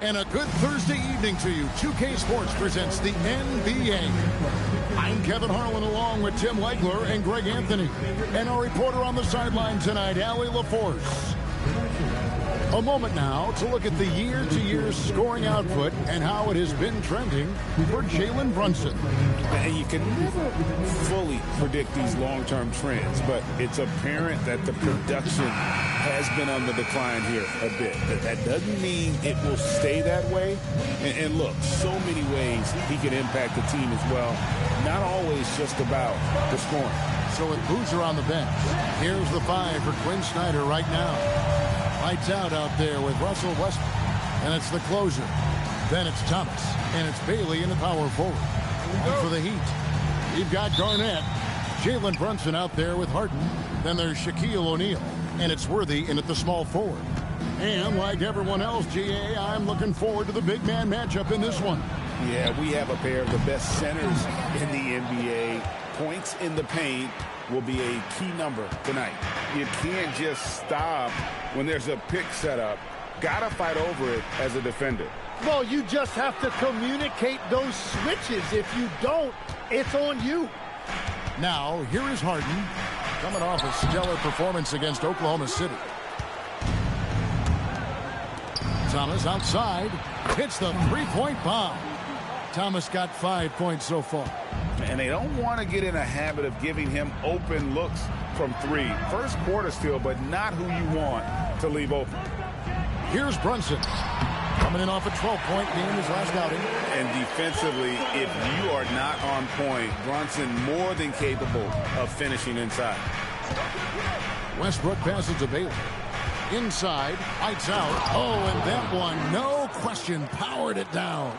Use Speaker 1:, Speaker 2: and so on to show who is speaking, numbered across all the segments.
Speaker 1: And a good Thursday evening to you. 2K Sports presents the NBA. I'm Kevin Harlan along with Tim Legler and Greg Anthony. And our reporter on the sideline tonight, Allie LaForce. A moment now to look at the year-to-year scoring output and how it has been trending for Jalen Brunson.
Speaker 2: And you can never fully predict these long-term trends, but it's apparent that the production has been on the decline here a bit. That doesn't mean it will stay that way. And look, so many ways he can impact the team as well. Not always just about the scoring.
Speaker 1: So with Boozer on the bench, here's the 5 for Quinn Snyder right now. Lights out there with Russell Westbrook. And it's the closer. Then it's Thomas. And it's Bailey in the power forward. And for the Heat, you've got Garnett. Jalen Brunson out there with Harden. Then there's Shaquille O'Neal. And it's Worthy in at the small forward. And like everyone else, GA, I'm looking forward to the big man matchup in this one.
Speaker 2: Yeah, we have a pair of the best centers in the NBA. Points in the paint will be a key number tonight. You can't just stop when there's a pick set up. Gotta fight over it as a defender.
Speaker 3: Well, you just have to communicate those switches. If you don't, it's on you.
Speaker 1: Now, here is Harden, coming off a stellar performance against Oklahoma City. Thomas outside, hits the three-point bomb. Thomas got 5 points so far.
Speaker 2: And they don't want to get in a habit of giving him open looks from 3. First quarter still, but not who you want to leave open.
Speaker 1: Here's Brunson. Coming in off a 12-point game his last outing.
Speaker 2: And defensively, if you are not on point, Brunson more than capable of finishing inside.
Speaker 1: Westbrook passes to Bailey. Inside, lights out. Oh, and that one, no question, powered it down.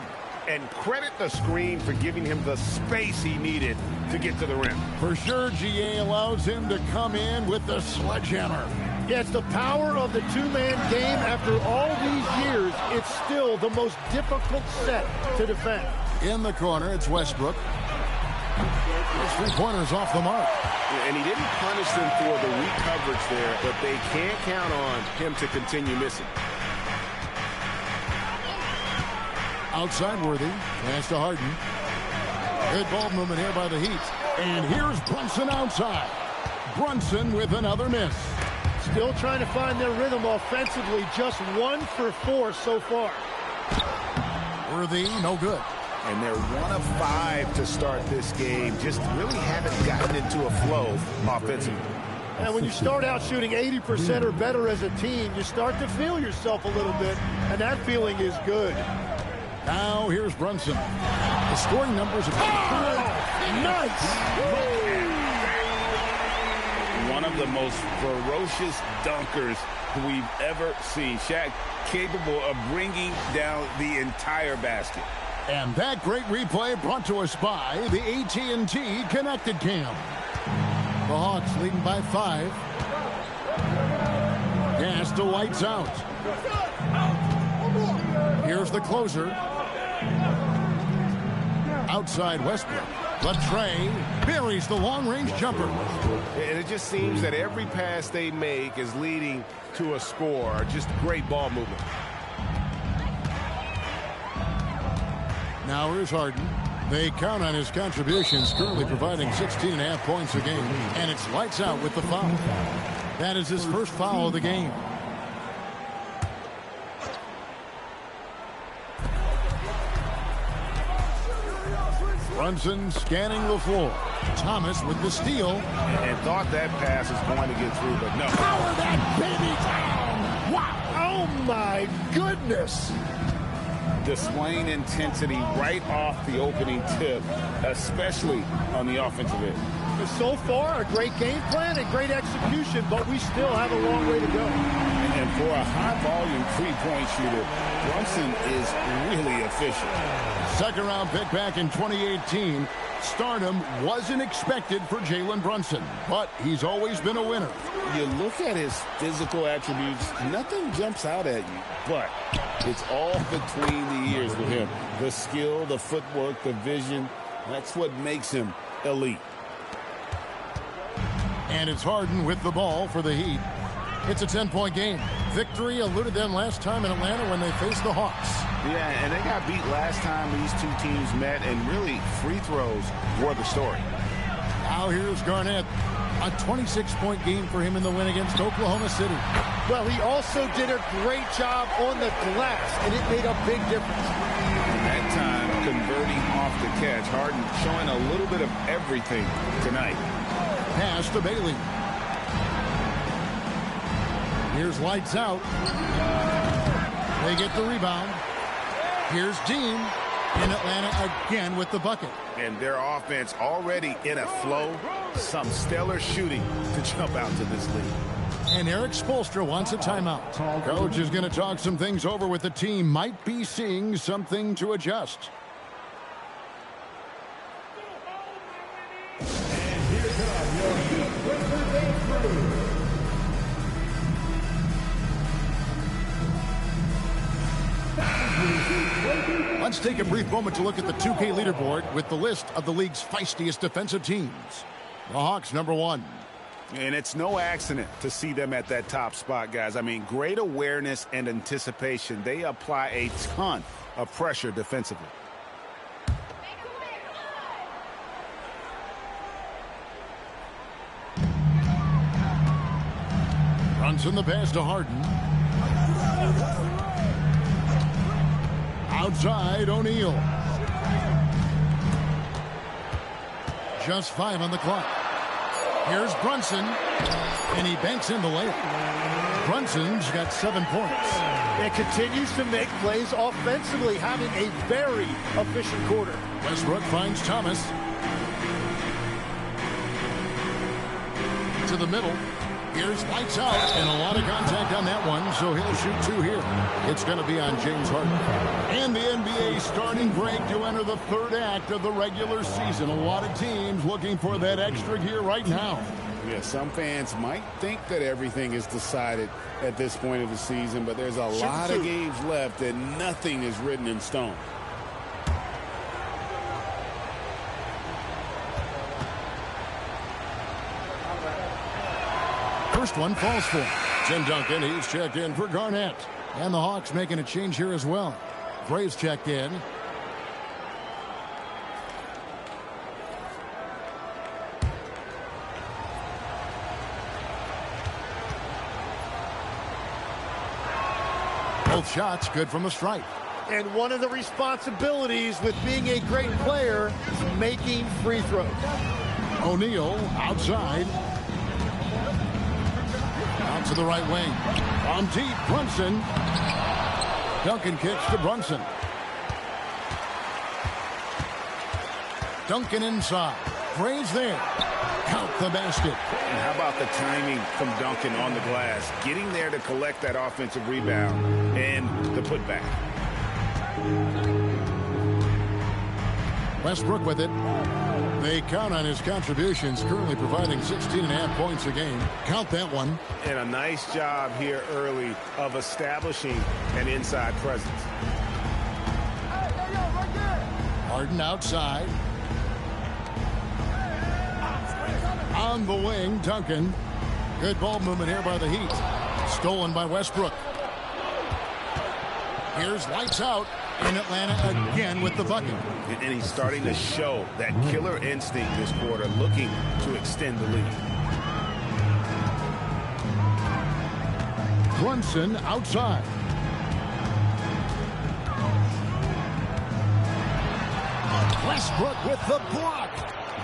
Speaker 4: And credit the screen for giving him the space he needed to get to the rim.
Speaker 1: For sure, GA allows him to come in with the sledgehammer.
Speaker 3: Yeah, it's the power of the two-man game. After all these years, it's still the most difficult set to defend.
Speaker 1: In the corner, it's Westbrook. His three-pointers off the mark.
Speaker 4: Yeah, and he didn't punish them for the weak coverage there, but they can't count on him to continue missing.
Speaker 1: Outside Worthy. Pass to Harden. Good ball movement here by the Heat. And here's Brunson outside. Brunson with another miss.
Speaker 3: Still trying to find their rhythm offensively. Just 1 for 4 so far.
Speaker 1: Worthy, no good.
Speaker 4: And they're 1 of 5 to start this game. Just really haven't gotten into a flow offensively.
Speaker 3: And when you start out shooting 80% or better as a team, you start to feel yourself a little bit. And that feeling is good.
Speaker 1: Now here's Brunson. The scoring numbers are
Speaker 3: nice.
Speaker 2: One of the most ferocious dunkers we've ever seen. Shaq capable of bringing down the entire basket.
Speaker 1: And that great replay brought to us by the AT&T Connected Cam. The Hawks leading by 5. Gas to lights out. Here's the closer. Outside Westbrook. Latrey buries the long-range jumper.
Speaker 4: And it just seems that every pass they make is leading to a score. Just great ball movement.
Speaker 1: Now here's Harden. They count on his contributions, currently providing 16.5 points a game. And it's lights out with the foul. That is his first foul of the game. Brunson scanning the floor. Thomas with the steal.
Speaker 4: And thought that pass was going to get through, but no.
Speaker 1: Power that baby down! Wow!
Speaker 3: Oh, my goodness.
Speaker 2: Displaying intensity right off the opening tip, especially on the offensive end.
Speaker 3: So far, a great game plan and great execution, but we still have a long way to go.
Speaker 2: And for a high-volume three-point shooter, Brunson is really efficient.
Speaker 1: Second-round pick back in 2018. Stardom wasn't expected for Jalen Brunson, but he's always been a winner.
Speaker 2: You look at his physical attributes, nothing jumps out at you, but it's all between the ears with him. The skill, the footwork, the vision, that's what makes him elite.
Speaker 1: And it's Harden with the ball for the Heat. It's a 10-point game. victory eluded them last time in Atlanta when they faced the Hawks.
Speaker 4: Yeah, and they got beat last time these two teams met, and really free throws were the story.
Speaker 1: Now here's Garnett. A 26-point game for him in the win against Oklahoma City.
Speaker 3: Well, he also did a great job on the glass, and it made a big difference.
Speaker 2: And that time, converting off the catch. Harden showing a little bit of everything tonight.
Speaker 1: Pass to Bailey. Here's lights out. They get the rebound. Here's Dean in Atlanta again with the bucket.
Speaker 4: And their offense already in a flow. Some stellar shooting to jump out to this lead.
Speaker 1: And Eric Spoelstra wants a timeout. Coach is going to talk some things over with the team. Might be seeing something to adjust.
Speaker 5: And here come your defensive crew.
Speaker 1: Let's take a brief moment to look at the 2K leaderboard with the list of the league's feistiest defensive teams. The Hawks, #1.
Speaker 4: And it's no accident to see them at that top spot, guys. I mean, great awareness and anticipation. They apply a ton of pressure defensively.
Speaker 1: Brunson the pass to Harden. Outside, O'Neal. Just 5 on the clock. Here's Brunson, and he banks in the layup. Brunson's got 7 points.
Speaker 3: And continues to make plays offensively, having a very efficient quarter.
Speaker 1: Westbrook finds Thomas. To the middle. Here's lights out, and a lot of contact on that one, so he'll shoot 2 here. It's going to be on James Harden. And the NBA starting break to enter the 3rd act of the regular season. A lot of teams looking for that extra gear right now.
Speaker 2: Yeah, some fans might think that everything is decided at this point of the season, but there's a lot of games left and nothing is written in stone.
Speaker 1: First one falls for Tim Duncan. He's checked in for Garnett. And the Hawks making a change here as well. Graves checked in. Both shots good from the stripe.
Speaker 3: And one of the responsibilities with being a great player is making free throws.
Speaker 1: O'Neal outside. Out to the right wing. On deep, Brunson. Duncan kicks to Brunson. Duncan inside. Graves there. Count the basket.
Speaker 4: And how about the timing from Duncan on the glass? Getting there to collect that offensive rebound and the putback.
Speaker 1: Westbrook with it. They count on his contributions, currently providing 16.5 points a game. Count that one.
Speaker 4: And a nice job here early of establishing an inside presence.
Speaker 1: Harden outside. On the wing, Duncan. Good ball movement here by the Heat. Stolen by Westbrook. Here's lights out in Atlanta again with the bucket.
Speaker 4: And he's starting to show that killer instinct this quarter, looking to extend the lead.
Speaker 1: Brunson outside. Westbrook with the block.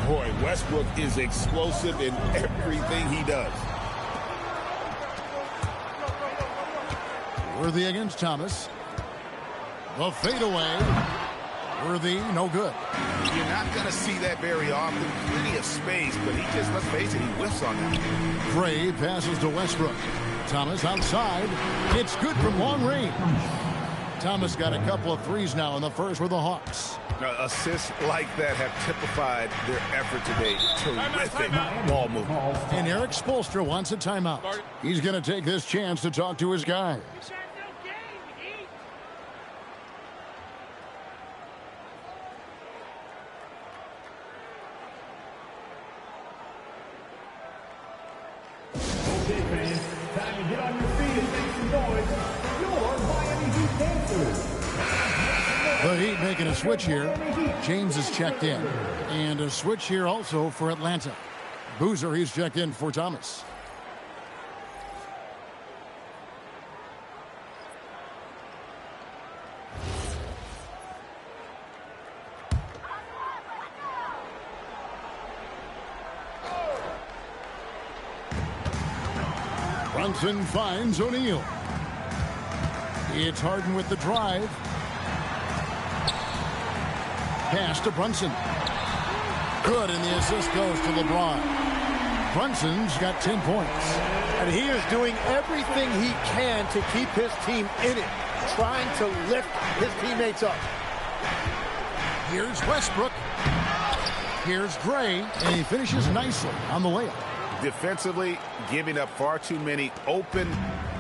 Speaker 2: Boy, Westbrook is explosive in everything he does.
Speaker 1: Worthy against Thomas. The fadeaway. Worthy, no good.
Speaker 4: You're not going to see that very often. Plenty of space, but he just, let's face it, he whiffs on that.
Speaker 1: Gray passes to Westbrook. Thomas outside. It's good from long range. Thomas got a couple of threes now in the first with the Hawks.
Speaker 4: Assists like that have typified their effort today. Terrific ball movement.
Speaker 1: And Eric Spoelstra wants a timeout. He's going to take this chance to talk to his guys.
Speaker 5: Okay, fans, time to get on your feet. please make some noise for your Miami Heat Panthers.
Speaker 1: The Heat making a switch here. James is checked in. And a switch here also for Atlanta. Boozer, he's checked in for Thomas. Brunson finds O'Neal. It's Harden with the drive. Pass to Brunson. Good, and the assist goes to LeBron. Brunson's got 10 points.
Speaker 3: And he is doing everything he can to keep his team in it, trying to lift his teammates up.
Speaker 1: Here's Westbrook. Here's Gray, and he finishes nicely on the layup.
Speaker 4: Defensively, giving up far too many open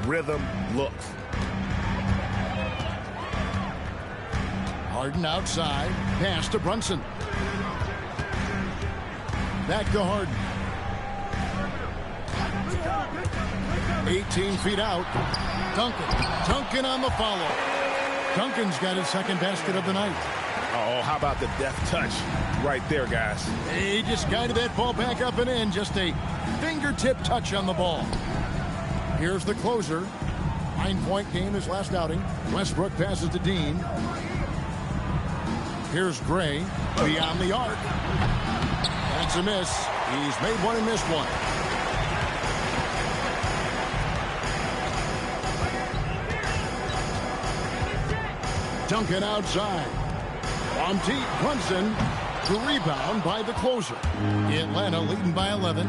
Speaker 4: rhythm looks.
Speaker 1: Harden outside. Pass to Brunson. Back to Harden. 18 feet out. Duncan on the follow. Duncan's got his second basket of the night.
Speaker 4: Oh, how about the deft touch right there, guys?
Speaker 1: He just guided that ball back up and in. Just a fingertip touch on the ball. Here's the closer. 9-point game his last outing. Westbrook passes to Dean. Here's Gray beyond the arc. That's a miss. He's made one and missed one. Duncan outside. On deep, Brunson. The rebound by the closer. Atlanta leading by 11.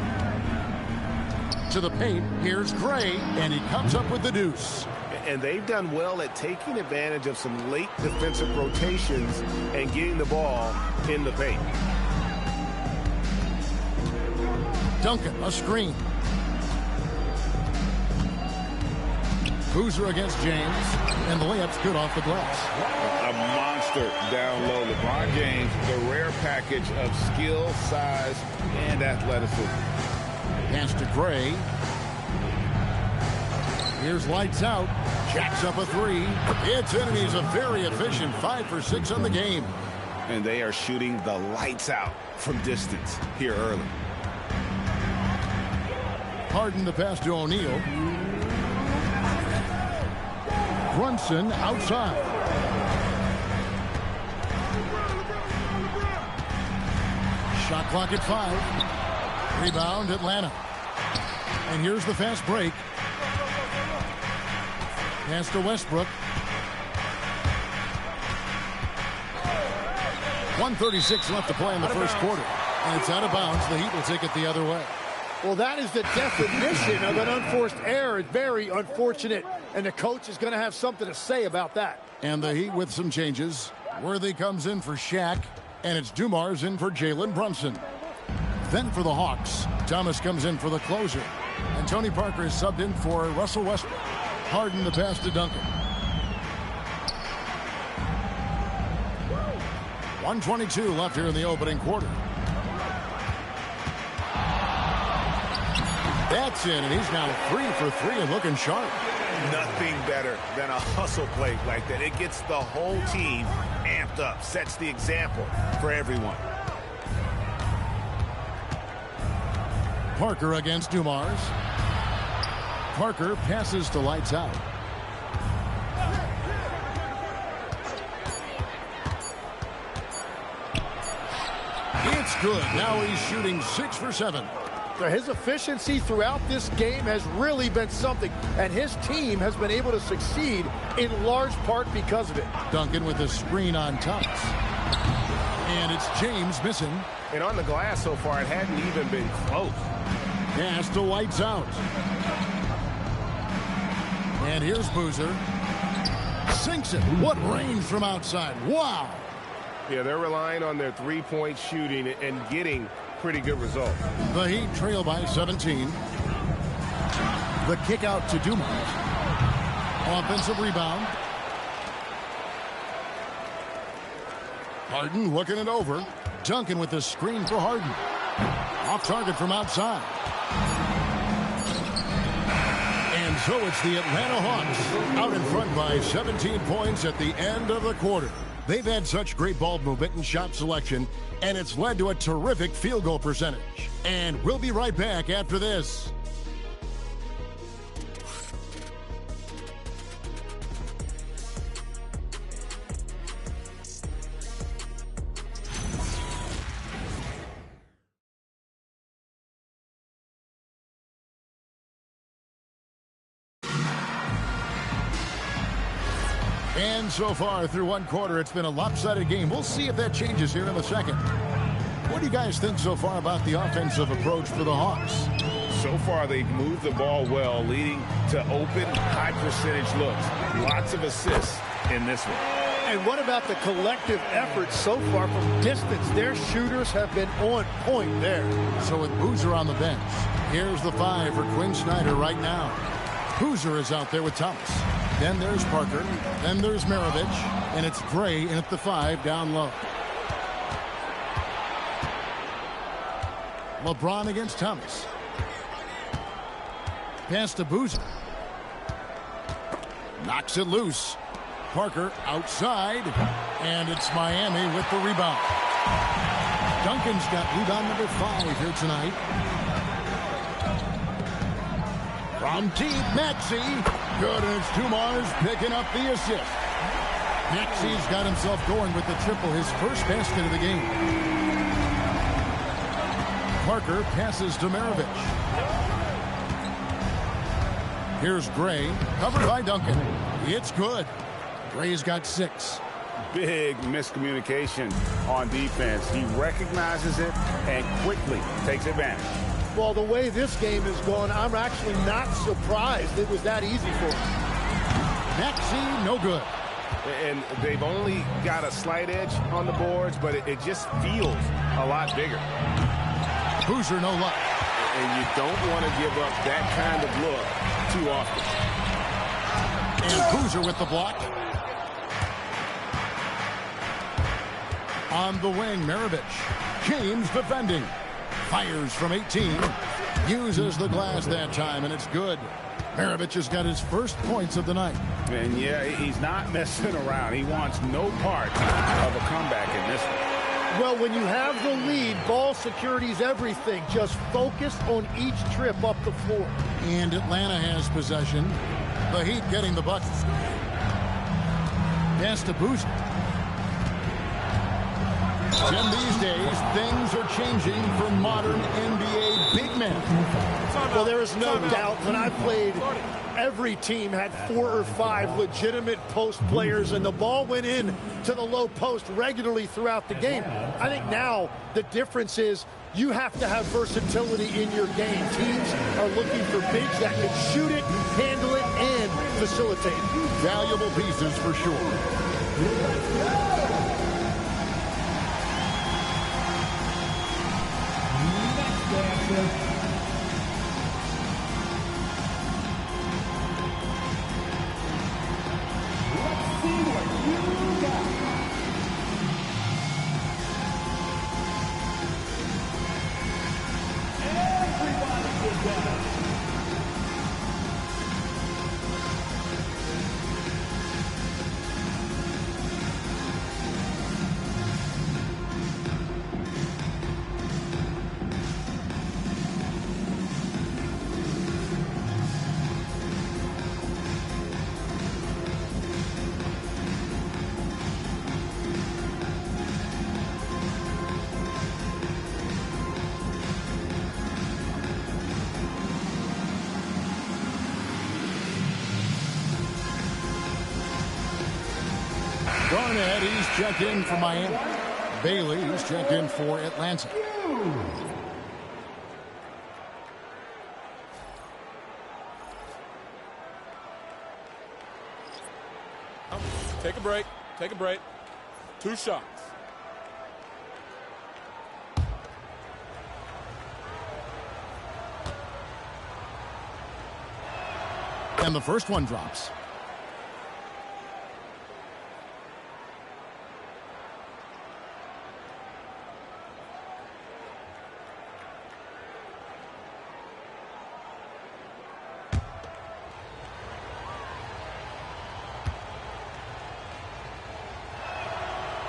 Speaker 1: To the paint. Here's Gray, and he comes up with the deuce.
Speaker 4: And they've done well at taking advantage of some late defensive rotations and getting the ball in the paint.
Speaker 1: Duncan, a screen. Boozer against James, and the layup's good off the glass.
Speaker 2: A monster down low. LeBron James, the rare package of skill, size, and athleticism.
Speaker 1: Pass to Gray. Here's lights out. Jacks up a three. It's in, and he's a very efficient 5 for 6 on the game.
Speaker 4: And they are shooting the lights out from distance here early.
Speaker 1: Harden the pass to O'Neal. Brunson outside. Shot clock at 5. Rebound Atlanta. And here's the fast break. Pass to Westbrook. 1:36 left to play in the first quarter. And it's out of bounds. The Heat will take it the other way.
Speaker 3: Well, that is the definition of an unforced error. It's very unfortunate, and the coach is going to have something to say about that.
Speaker 1: And the Heat with some changes. Worthy comes in for Shaq, and it's Dumars in for Jalen Brunson. Then for the Hawks, Thomas comes in for the closer, and Tony Parker is subbed in for Russell Westbrook. Harden the pass to Duncan. 1:22 left here in the opening quarter. That's in, and he's now 3 for 3 and looking sharp.
Speaker 4: Nothing better than a hustle play like that. It gets the whole team amped up, sets the example for everyone.
Speaker 1: Parker against Dumars. Parker passes to lights out. It's good. Now he's shooting 6 for 7.
Speaker 3: So his efficiency throughout this game has really been something, and his team has been able to succeed in large part because of it.
Speaker 1: Duncan with a screen on Thomas. And it's James missing.
Speaker 4: And on the glass so far, it hadn't even been close.
Speaker 1: Pass to lights out. And here's Boozer. Sinks it. What range from outside. Wow.
Speaker 4: Yeah, they're relying on their three-point shooting and getting pretty good results.
Speaker 1: The Heat trail by 17. The kick out to Dumars. Offensive rebound. Harden looking it over. Duncan with the screen for Harden. Off target from outside. And so it's the Atlanta Hawks out in front by 17 points at the end of the quarter. They've had such great ball movement and shot selection, and it's led to a terrific field goal percentage. And we'll be right back after this. And so far through one quarter, it's been a lopsided game. We'll see if that changes here in the second. What do you guys think so far about the offensive approach for the Hawks?
Speaker 2: So far, they've moved the ball well, leading to open, high-percentage looks. Lots of assists in this one.
Speaker 3: And what about the collective effort so far from distance? Their shooters have been on point there.
Speaker 1: So with Boozer on the bench, here's the 5 for Quinn Snyder right now. Boozer is out there with Thomas. Then there's Parker. Then there's Maravich. And it's Gray in at the 5 down low. LeBron against Thomas. Pass to Boozer. Knocks it loose. Parker outside. And it's Miami with the rebound. Duncan's got rebound number 5 here tonight. From deep, Maxey. Good, and it's Dumars picking up the assist. Maxey's got himself going with the triple, his first basket of the game. Parker passes to Maravich. Here's Gray, covered by Duncan. It's good. Gray's got 6.
Speaker 2: Big miscommunication on defense. He recognizes it and quickly takes advantage.
Speaker 3: Well, the way this game is going, I'm actually not surprised it was that easy for him.
Speaker 1: Maxey, no good.
Speaker 2: And they've only got a slight edge on the boards, but it just feels a lot bigger.
Speaker 1: Boozer, no luck.
Speaker 2: And you don't want to give up that kind of look too often.
Speaker 1: And Boozer with the block. On the wing, Maravich. James defending. Fires from 18. Uses the glass that time, and it's good. Maravich has got his first points of the night.
Speaker 2: And yeah, he's not messing around. He wants no part of a comeback in this one.
Speaker 3: Well, when you have the lead, ball security's everything. Just focus on each trip up the floor.
Speaker 1: And Atlanta has possession. The Heat getting the bucket. Pass to Boozer. Jim, these days, things are changing for modern NBA big men.
Speaker 3: Well, there is no doubt when I played, every team had 4 or 5 legitimate post players, and the ball went in to the low post regularly throughout the game. I think now the difference is you have to have versatility in your game. Teams are looking for bigs that can shoot it, handle it, and facilitate.
Speaker 1: Valuable pieces for sure. Garnett, he's checked in for Miami. Bailey, he's checked in for Atlanta.
Speaker 6: Take a break. Take a break. 2 shots.
Speaker 1: And the first one drops.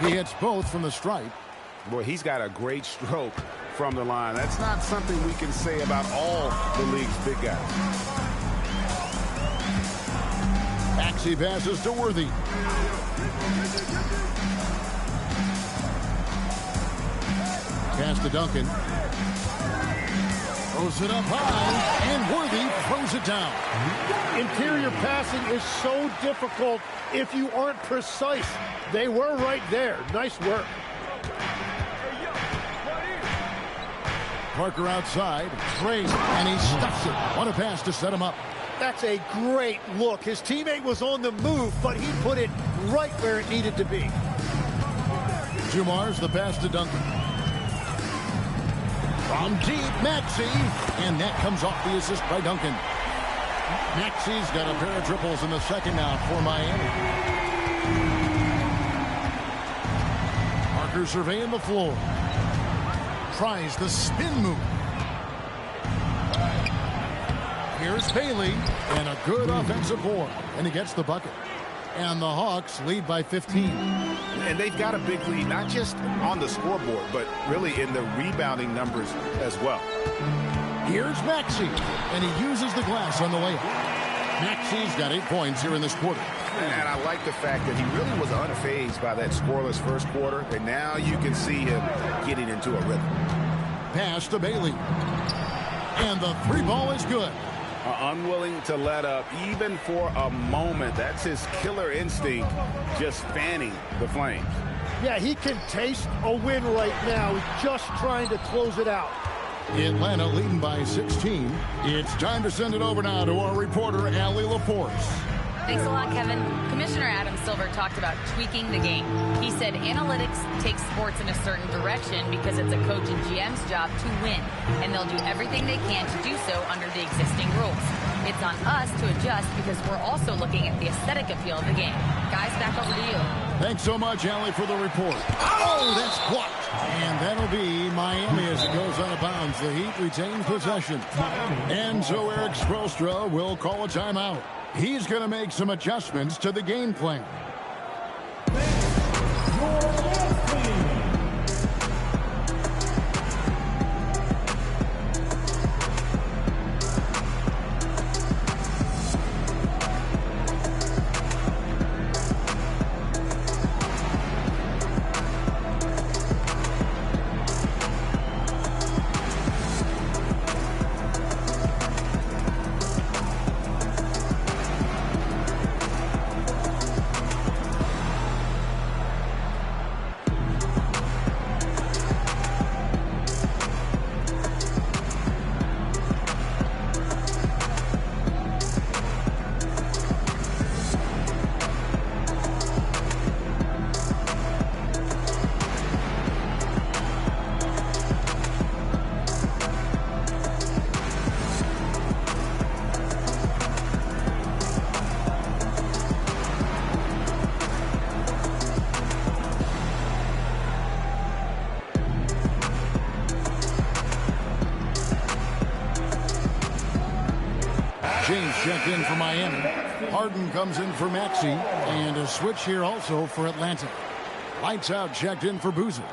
Speaker 1: He hits both from the stripe.
Speaker 4: Boy, he's got a great stroke from the line. That's not something we can say about all the league's big guys.
Speaker 1: Maxey passes to Worthy. Pass to Duncan. Throws it up high, and Worthy throws it down.
Speaker 3: Interior passing is so difficult if you aren't precise. They were right there. Nice work.
Speaker 1: Parker outside, Trey, and he stuffs it. What a pass to set him up.
Speaker 3: That's a great look. His teammate was on the move, but he put it right where it needed to be.
Speaker 1: Jumars the pass to Duncan. From deep, Maxey, and that comes off the assist by Duncan. Maxey's got a pair of triples in the second now for Miami. Parker surveying the floor. Tries the spin move. Here's Bailey, and a good offensive board, and he gets the bucket. And the Hawks lead by 15.
Speaker 4: And they've got a big lead, not just on the scoreboard, but really in the rebounding numbers as well.
Speaker 1: Here's Maxey, and he uses the glass on the layup. Maxey's got 8 points here in this quarter.
Speaker 4: And I like the fact that he really was unfazed by that scoreless first quarter, and now you can see him getting into a rhythm.
Speaker 1: Pass to Bailey. And the three ball is good.
Speaker 4: Unwilling to let up even for a moment. That's his killer instinct, just fanning the flames.
Speaker 3: Yeah, he can taste a win right now. He's just trying to close it out.
Speaker 1: Atlanta leading by 16. It's time to send it over now to our reporter, Allie LaForce.
Speaker 7: Thanks a lot, Kevin. Commissioner Adam Silver talked about tweaking the game. He said analytics takes sports in a certain direction because it's a coach and GM's job to win, and they'll do everything they can to do so under the existing rules. It's on us to adjust because we're also looking at the aesthetic appeal of the game. Guys, back over to you.
Speaker 1: Thanks so much, Allie, for the report. Oh, that's blocked. And that'll be Miami as it goes out of bounds. The Heat retain possession. And so Eric Spoelstra will call a timeout. He's going to make some adjustments to the game plan. James checked in for Miami. Harden comes in for Maxey. And a switch here also for Atlanta. Lights out checked in for Boozer.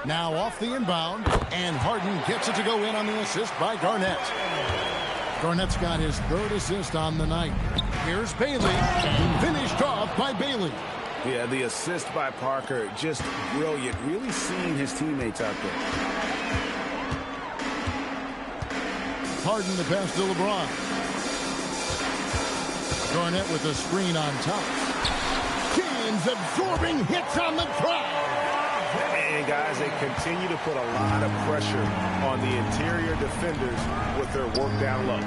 Speaker 1: Now off the inbound, and Harden gets it to go in on the assist by Garnett. Garnett's got his third assist on the night. Here's Bailey, finished off by Bailey.
Speaker 4: Yeah, the assist by Parker, just brilliant. Really seeing his teammates out there.
Speaker 1: Harden the pass to LeBron. Garnett with a screen on top. James absorbing hits on the drive.
Speaker 4: And guys, they continue to put a lot of pressure on the interior defenders with their work down low.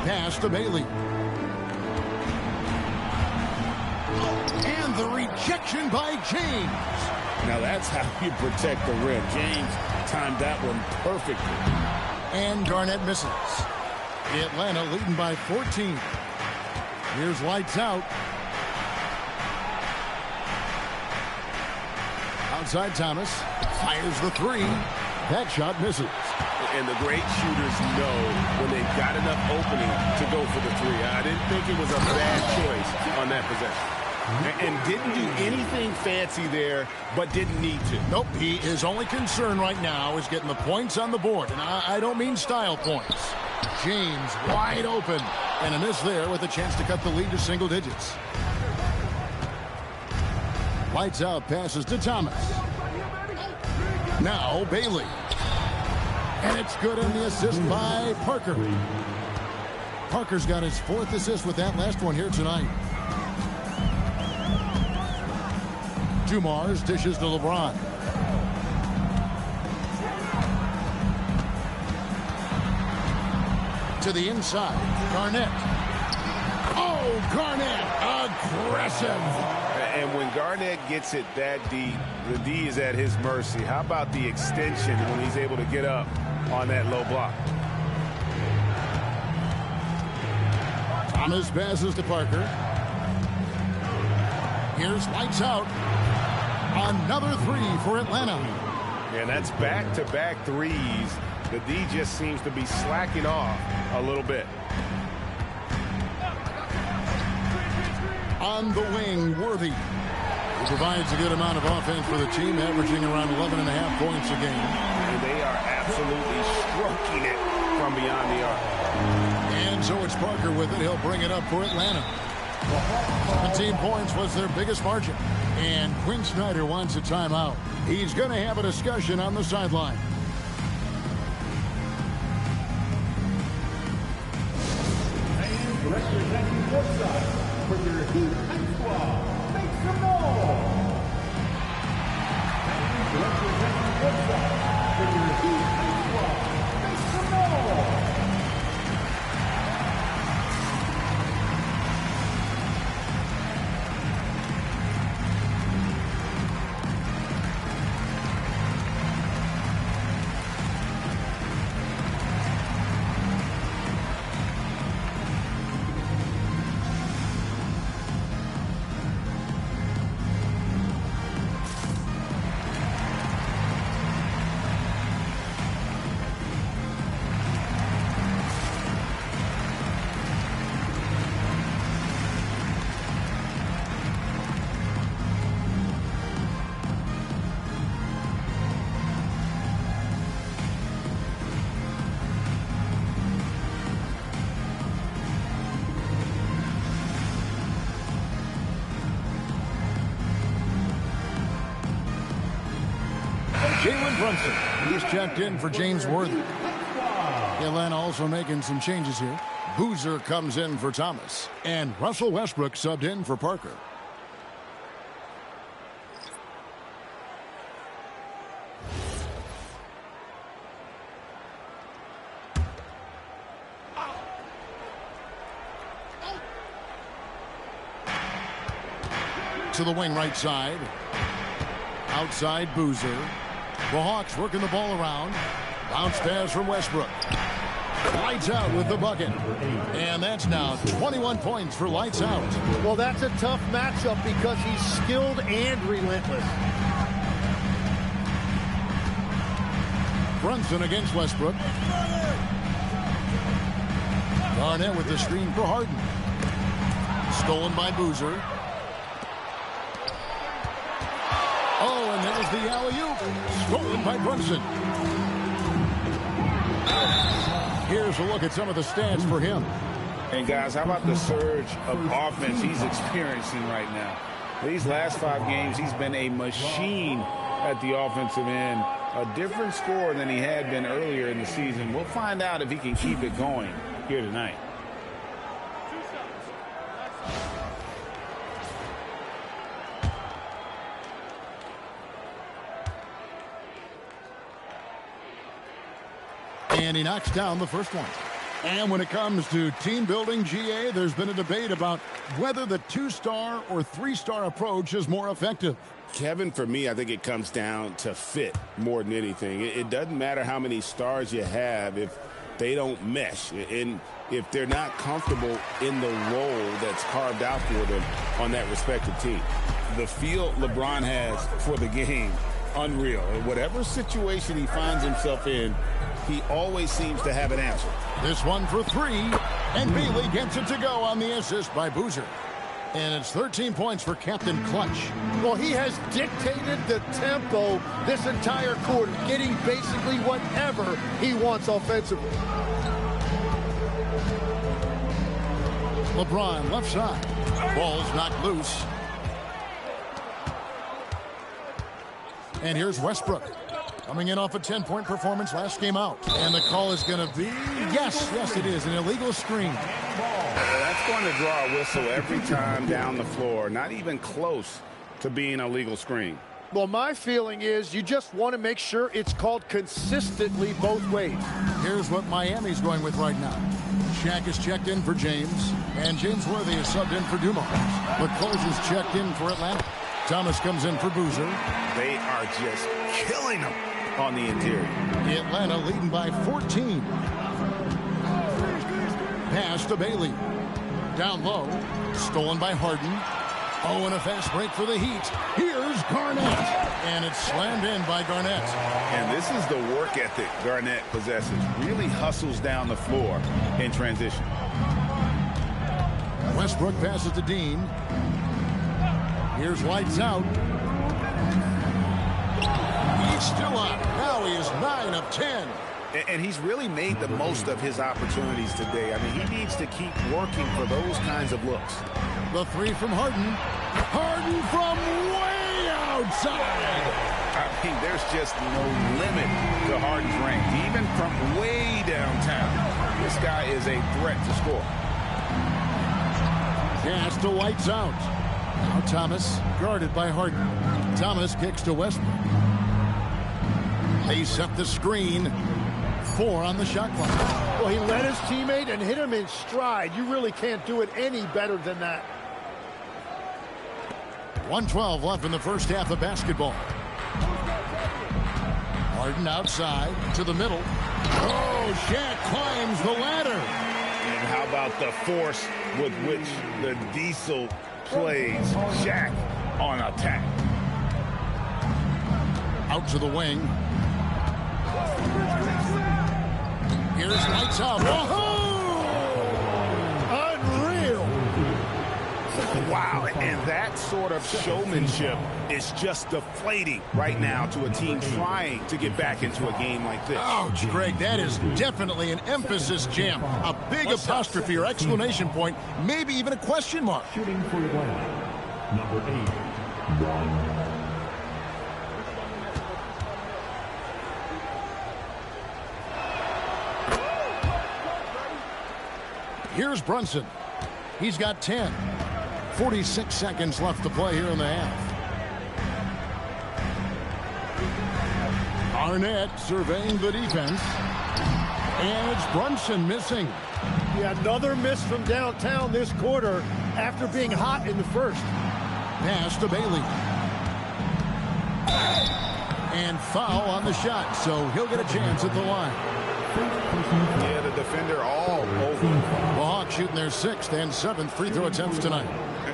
Speaker 1: Pass to Bailey. And the rejection by James.
Speaker 2: Now that's how you protect the rim. James timed that one perfectly.
Speaker 1: And Garnett misses. Atlanta leading by 14. Here's lights out. outside Thomas. Fires the three. That shot misses.
Speaker 2: And the great shooters know when they've got enough opening to go for the three. I didn't think it was a bad choice on that possession. And didn't do anything fancy there, but didn't need to.
Speaker 1: Nope, his only concern right now is getting the points on the board. And I don't mean style points. James wide open. And a miss there with a chance to cut the lead to single digits. Lights out passes to Thomas. Now Bailey. And it's good in the assist by Parker. Parker's got his 4th assist with that last one here tonight. Dumars dishes to LeBron. To the inside. Garnett. Oh, Garnett. Aggressive.
Speaker 2: And when Garnett gets it that deep, the D is at his mercy. How about the extension when he's able to get up on that low block?
Speaker 1: Thomas passes to Parker. Here's lights out. Another three for Atlanta.
Speaker 2: And that's back-to-back threes. The D just seems to be slacking off a little bit.
Speaker 1: On the wing, Worthy. He provides a good amount of offense for the team, averaging around 11.5 points a game.
Speaker 2: And they are absolutely stroking it from beyond the arc.
Speaker 1: And so it's Parker with it. He'll bring it up for Atlanta. 17 points was their biggest margin. And Quinn Snyder wants a timeout. He's going to have a discussion on the sideline.
Speaker 5: And representing Woodside for your Heat High Squad, make some noise! And representing Woodside for your Heat High Squad, make some noise!
Speaker 1: Jalen Brunson. He's checked in for James Worthy. Atlanta also making some changes here. Boozer comes in for Thomas. And Russell Westbrook subbed in for Parker. To the wing right side. Outside Boozer. The Hawks working the ball around. Bounce pass from Westbrook. Lights out with the bucket. And that's now 21 points for Lights Out.
Speaker 3: Well, that's a tough matchup because he's skilled and relentless.
Speaker 1: Brunson against Westbrook. Garnett with the screen for Harden. Stolen by Boozer. Oh, and there's the alley-oop. Stolen by Brunson. Here's a look at some of the stats for him.
Speaker 2: And, guys, how about the surge of offense he's experiencing right now? These last 5 games, he's been a machine at the offensive end. A different score than he had been earlier in the season. We'll find out if he can keep it going here tonight.
Speaker 1: And he knocks down the first one. And when it comes to team building, GA, there's been a debate about whether the 2-star or 3-star approach is more effective.
Speaker 2: Kevin, for me, I think it comes down to fit more than anything. It doesn't matter how many stars you have if they don't mesh. And if they're not comfortable in the role that's carved out for them on that respective team. The feel LeBron has for the game unreal. In whatever situation he finds himself in, he always seems to have an answer.
Speaker 1: This one for three, and Bailey gets it to go on the assist by Boozer. And it's 13 points for Captain Clutch.
Speaker 3: Well, he has dictated the tempo this entire quarter, getting basically whatever he wants offensively.
Speaker 1: LeBron left side. Ball's knocked loose. And here's Westbrook. Coming in off a 10-point performance last game out. And the call is going to be, yes, it is, an illegal screen.
Speaker 2: That's going to draw a whistle every time down the floor. Not even close to being a legal screen.
Speaker 3: Well, my feeling is you just want to make sure it's called consistently both ways.
Speaker 1: Here's what Miami's going with right now. Shaq is checked in for James, and James Worthy is subbed in for Dumars. McCollum is checked in for Atlanta. Thomas comes in for Boozer.
Speaker 2: They are just killing them on the interior.
Speaker 1: Atlanta leading by 14. Pass to Bailey. Down low. Stolen by Harden. Oh, and a fast break for the Heat. Here's Garnett. And it's slammed in by Garnett.
Speaker 2: And this is the work ethic Garnett possesses. Really hustles down the floor in transition.
Speaker 1: Westbrook passes to Dean. Here's lights out. He's still up. Now he is 9 of 10.
Speaker 2: And he's really made the most of his opportunities today. I mean, he needs to keep working for those kinds of looks.
Speaker 1: The three from Harden. Harden from way outside.
Speaker 2: I mean, there's just no limit to Harden's range. Even from way downtown, this guy is a threat to score.
Speaker 1: Pass to lights out. Now Thomas guarded by Harden. Thomas kicks to Westbrook. They set the screen. 4 on the shot clock.
Speaker 3: Well, he led his teammate and hit him in stride. You really can't do it any better than that.
Speaker 1: 1:12 left in the first half of basketball. Harden outside to the middle. Oh, Shaq climbs the ladder.
Speaker 2: And how about the force with which the Diesel plays Shaq on attack?
Speaker 1: Out to the wing. Here's lights out.
Speaker 3: Unreal.
Speaker 2: Wow, and that sort of showmanship is just deflating right now to a team trying to get back into a game like this.
Speaker 1: Ouch, Greg, that is definitely an emphasis jam. A big apostrophe or exclamation point, maybe even a question mark.
Speaker 5: Shooting for Atlanta, number 8, Ron.
Speaker 1: Here's Brunson. He's got 10. 46 seconds left to play here in the half. Arnett surveying the defense. And it's Brunson missing.
Speaker 3: Yeah, another miss from downtown this quarter after being hot in the first.
Speaker 1: Pass to Bailey. And foul on the shot, so he'll get a chance at the line.
Speaker 2: Yeah, the defender all over.
Speaker 1: The Hawks shooting their 6th and 7th free throw attempts tonight.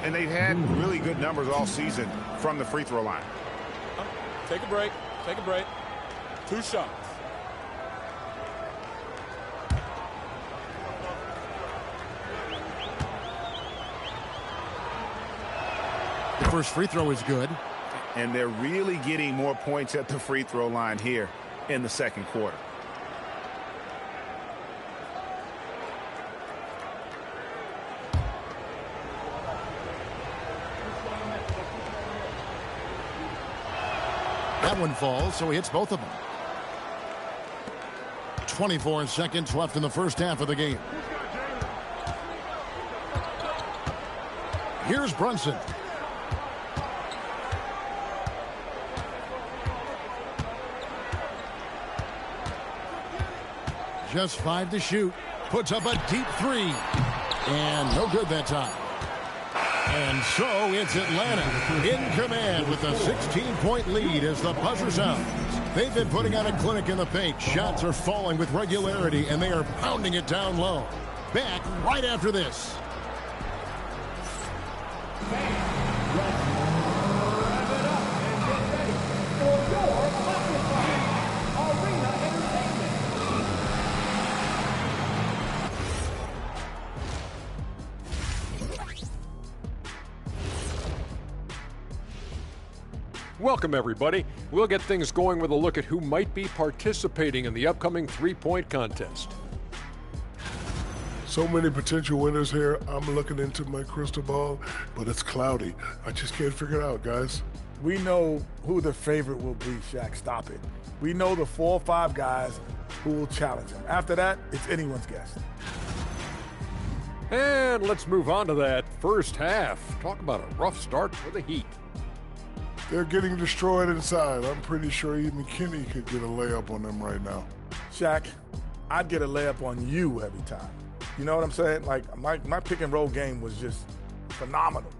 Speaker 4: And they've had really good numbers all season from the free throw line.
Speaker 6: Take a break. Take a break. 2 shots.
Speaker 1: The first free throw is good.
Speaker 4: And they're really getting more points at the free throw line here in the second quarter.
Speaker 1: That one falls, so he hits both of them. 24 seconds left in the first half of the game. Here's Brunson. Just 5 to shoot. Puts up a deep 3. And no good that time. And so it's Atlanta in command with a 16-point lead as the buzzer sounds. They've been putting out a clinic in the paint. Shots are falling with regularity, and they are pounding it down low. Back right after this.
Speaker 5: Wrap it up and get ready for
Speaker 8: Welcome, everybody. We'll get things going with a look at who might be participating in the upcoming three-point contest.
Speaker 9: So many potential winners here. I'm looking into my crystal ball, but it's cloudy. I just can't figure it out, guys.
Speaker 10: We know who the favorite will be, Shaq. Stop it. We know the 4 or 5 guys who will challenge him. After that, it's anyone's guess.
Speaker 8: And let's move on to that first half. Talk about a rough start for the Heat.
Speaker 9: They're getting destroyed inside. I'm pretty sure even Kenny could get a layup on them right now.
Speaker 10: Shaq, I'd get a layup on you every time. You know what I'm saying? Like, my pick and roll game was just phenomenal.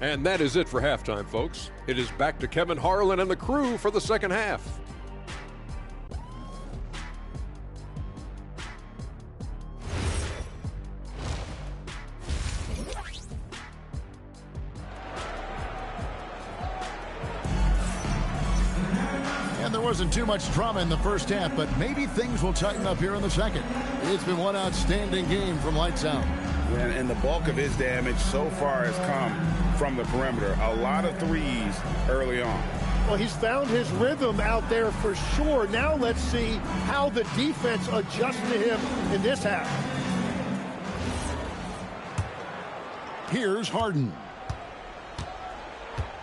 Speaker 8: And that is it for halftime, folks. It is back to Kevin Harlan and the crew for the second half.
Speaker 1: And there wasn't too much drama in the first half, but maybe things will tighten up here in the second. It's been one outstanding game from lights out.
Speaker 4: And the bulk of his damage so far has come from the perimeter. A lot of threes early on.
Speaker 3: Well, he's found his rhythm out there for sure. Now let's see how the defense adjusts to him in this half.
Speaker 1: Here's Harden.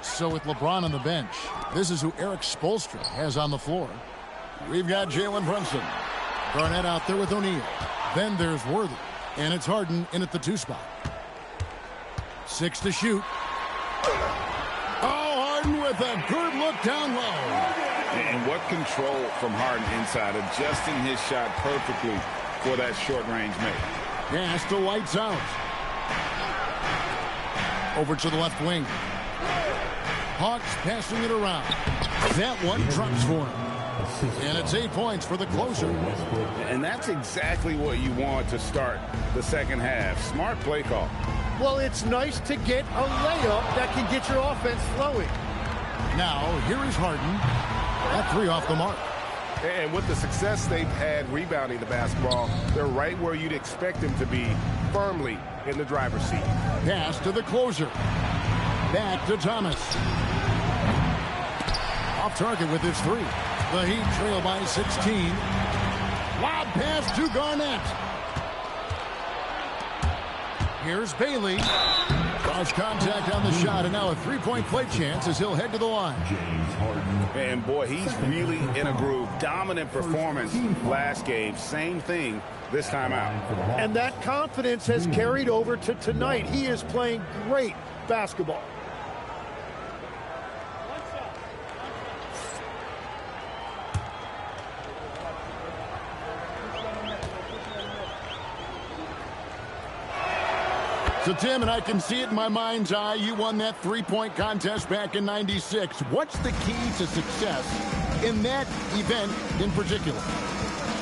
Speaker 1: So with LeBron on the bench, this is who Eric Spoelstra has on the floor. We've got Jalen Brunson. Garnett out there with O'Neal. Then there's Worthy. And it's Harden in at the 2 spot. 6 to shoot. Oh, Harden with a good look down low.
Speaker 4: And what control from Harden inside, adjusting his shot perfectly for that short-range make.
Speaker 1: Pass to lights out. Over to the left wing. Hawks passing it around. That one drops for him. And it's 8 points for the closer.
Speaker 4: And that's exactly what you want to start the second half. Smart play call.
Speaker 3: Well, it's nice to get a layup that can get your offense flowing.
Speaker 1: Now, here is Harden. That 3 off the mark.
Speaker 2: And with the success they've had rebounding the basketball, they're right where you'd expect them to be, firmly in the driver's seat.
Speaker 1: Pass to the closer. Back to Thomas. Off target with his 3. The Heat trail by 16. Lob pass to Garnett. Here's Bailey. Cross contact on the shot, and now a 3-point play chance as he'll head to the line.
Speaker 4: And boy, he's really in a groove. Dominant performance last game. Same thing this time out.
Speaker 3: And that confidence has carried over to tonight. He is playing great basketball.
Speaker 1: So, Tim, and I can see it in my mind's eye, you won that three-point contest back in '96. What's the key to success in that event in particular?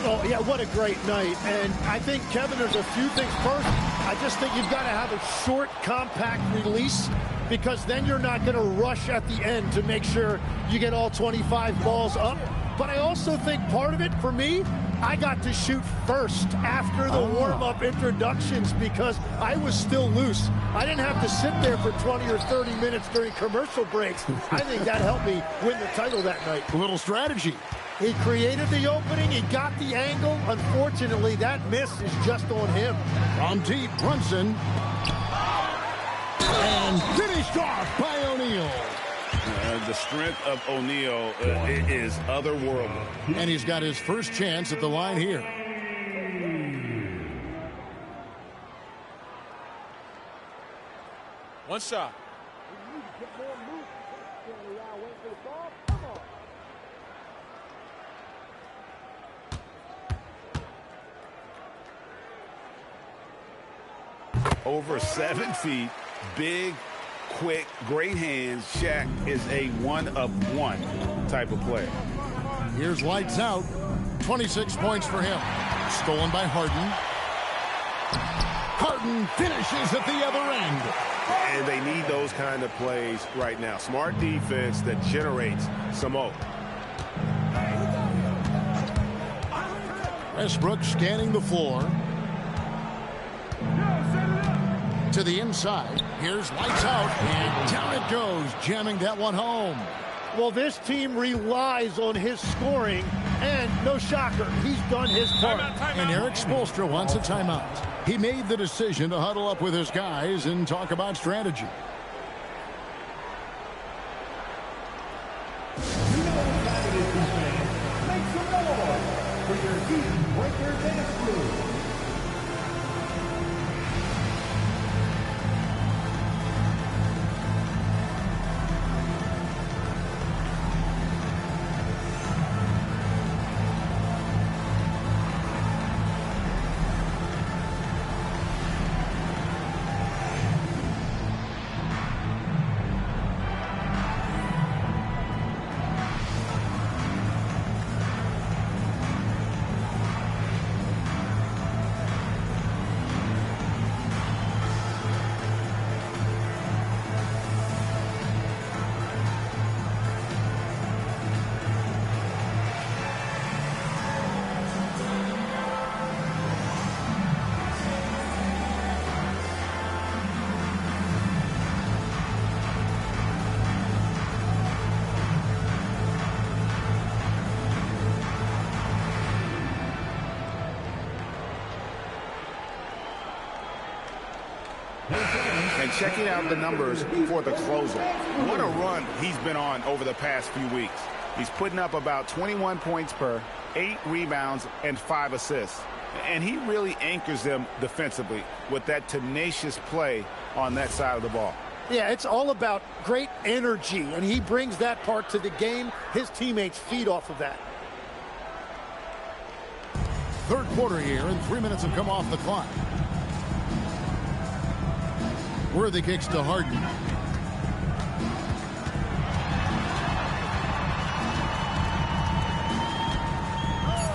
Speaker 3: Oh, yeah, what a great night. And I think, Kevin, there's a few things. First, I just think you've got to have a short, compact release, because then you're not going to rush at the end to make sure you get all 25 balls up. But I also think part of it, for me, I got to shoot first after the warm-up introductions because I was still loose. I didn't have to sit there for 20 or 30 minutes during commercial breaks. I think that helped me win the title that night.
Speaker 1: A little strategy.
Speaker 3: He created the opening. He got the angle. Unfortunately, that miss is just on him.
Speaker 1: From deep, Brunson. And finished off by O'Neal.
Speaker 4: The strength of O'Neal is otherworldly.
Speaker 1: And he's got his first chance at the line here.
Speaker 6: One shot.
Speaker 4: Over 7 feet, big, quick, great hands. Shaq is a one-of-one type of player.
Speaker 1: Here's lights out. 26 points for him. Stolen by Harden. Harden finishes at the other end.
Speaker 11: And they need those kind of plays right now. Smart defense that generates some more.
Speaker 1: Westbrook scanning the floor. To the inside. Here's lights out, and down it goes, jamming that one home.
Speaker 3: Well, this team relies on his scoring, and no shocker, he's done his part.
Speaker 1: And Eric Spoelstra wants a timeout. He made the decision to huddle up with his guys and talk about strategy.
Speaker 5: Make some noise for your Heat Breaker Dance Crew.
Speaker 4: And checking out the numbers for the closer. What a run he's been on over the past few weeks. He's putting up about 21 points per, 8 rebounds, and 5 assists. And he really anchors them defensively with that tenacious play on that side of the ball.
Speaker 3: Yeah, it's all about great energy, and he brings that part to the game. His teammates feed off of that.
Speaker 1: Third quarter here, and 3 minutes have come off the clock. Worthy kicks to Harden.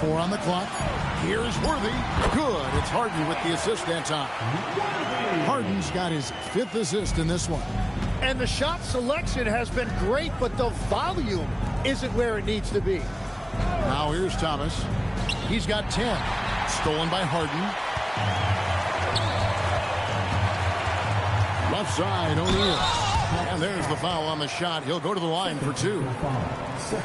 Speaker 1: Four on the clock. Here's Worthy. Good. It's Harden with the assist that time. Harden's got his 5th assist in this one.
Speaker 3: And the shot selection has been great, but the volume isn't where it needs to be.
Speaker 1: Now here's Thomas. He's got 10. Stolen by Harden. Left side, O'Neal. And there's the foul on the shot. He'll go to the line for 2.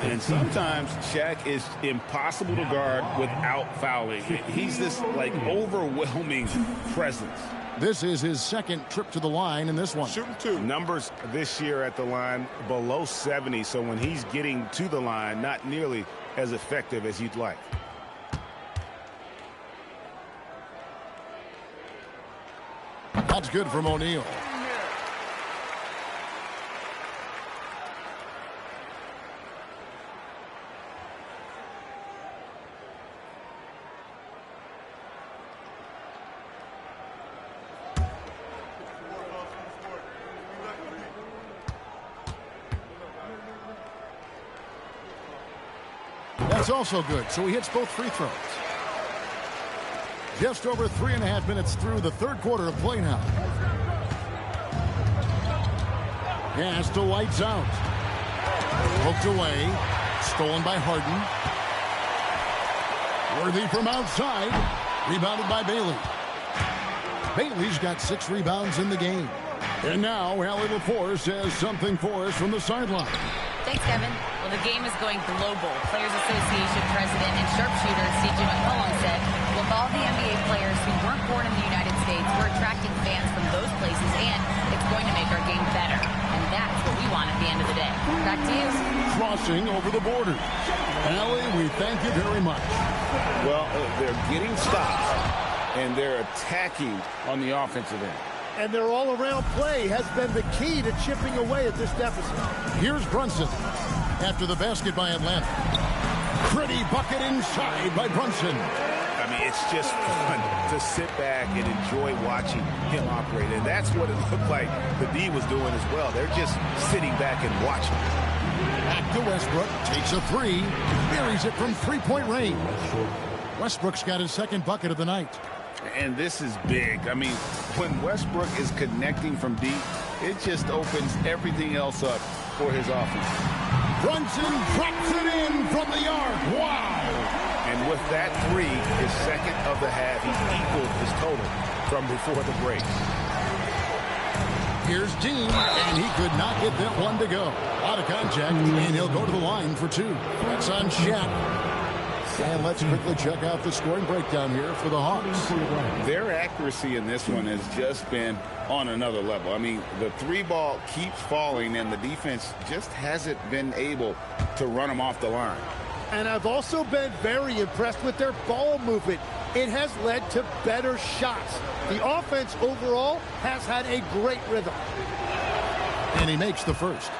Speaker 4: And sometimes Shaq is impossible to guard without fouling. He's this, like, overwhelming presence.
Speaker 1: This is his 2nd trip to the line in this one.
Speaker 6: Shooting 2.
Speaker 4: Numbers this year at the line below 70, so when he's getting to the line, not nearly as effective as you'd like.
Speaker 1: That's good from O'Neal. That's also good, so he hits both free throws. Just over 3.5 minutes through the third quarter of play now. Pass to Lights out. Poked away. Stolen by Harden. Worthy from outside. Rebounded by Bailey. Bailey's got 6 rebounds in the game. And now Allie LaForce has something for us from the sideline.
Speaker 7: Thanks, Kevin. Well, the game is going global. Players Association President and sharpshooter C.J. McCollum said, with all the NBA players who weren't born in the United States, we're attracting fans from those places, and it's going to make our game better. And that's what we want at the end of the day. Back to you.
Speaker 1: Crossing over the border. Allie, we thank you very much.
Speaker 2: Well, they're getting stops, and they're attacking on the offensive end.
Speaker 3: And their all-around play has been the key to chipping away at this deficit.
Speaker 1: Here's Brunson after the basket by Atlanta. Pretty bucket inside by Brunson.
Speaker 2: I mean, it's just fun to sit back and enjoy watching him operate. And that's what it looked like the D was doing as well. They're just sitting back and watching.
Speaker 1: Back to Westbrook. Takes a 3. Buries it from 3-point range. Westbrook's got his second bucket of the night.
Speaker 2: And this is big. I mean, when Westbrook is connecting from deep, it just opens everything else up for his offense.
Speaker 1: Brunson drops it in from the arc. Wow!
Speaker 2: And with that 3, his second of the half, he equaled his total from before the break.
Speaker 1: Here's Dean, and he could not get that one to go. Out of contact, and he'll go to the line for 2. That's on Shaq. And let's quickly check out the scoring breakdown here for the Hawks.
Speaker 2: Their accuracy in this one has just been on another level. I mean, the 3 ball keeps falling, and the defense just hasn't been able to run them off the line.
Speaker 3: And I've also been very impressed with their ball movement. It has led to better shots. The offense overall has had a great rhythm.
Speaker 1: And he makes the first.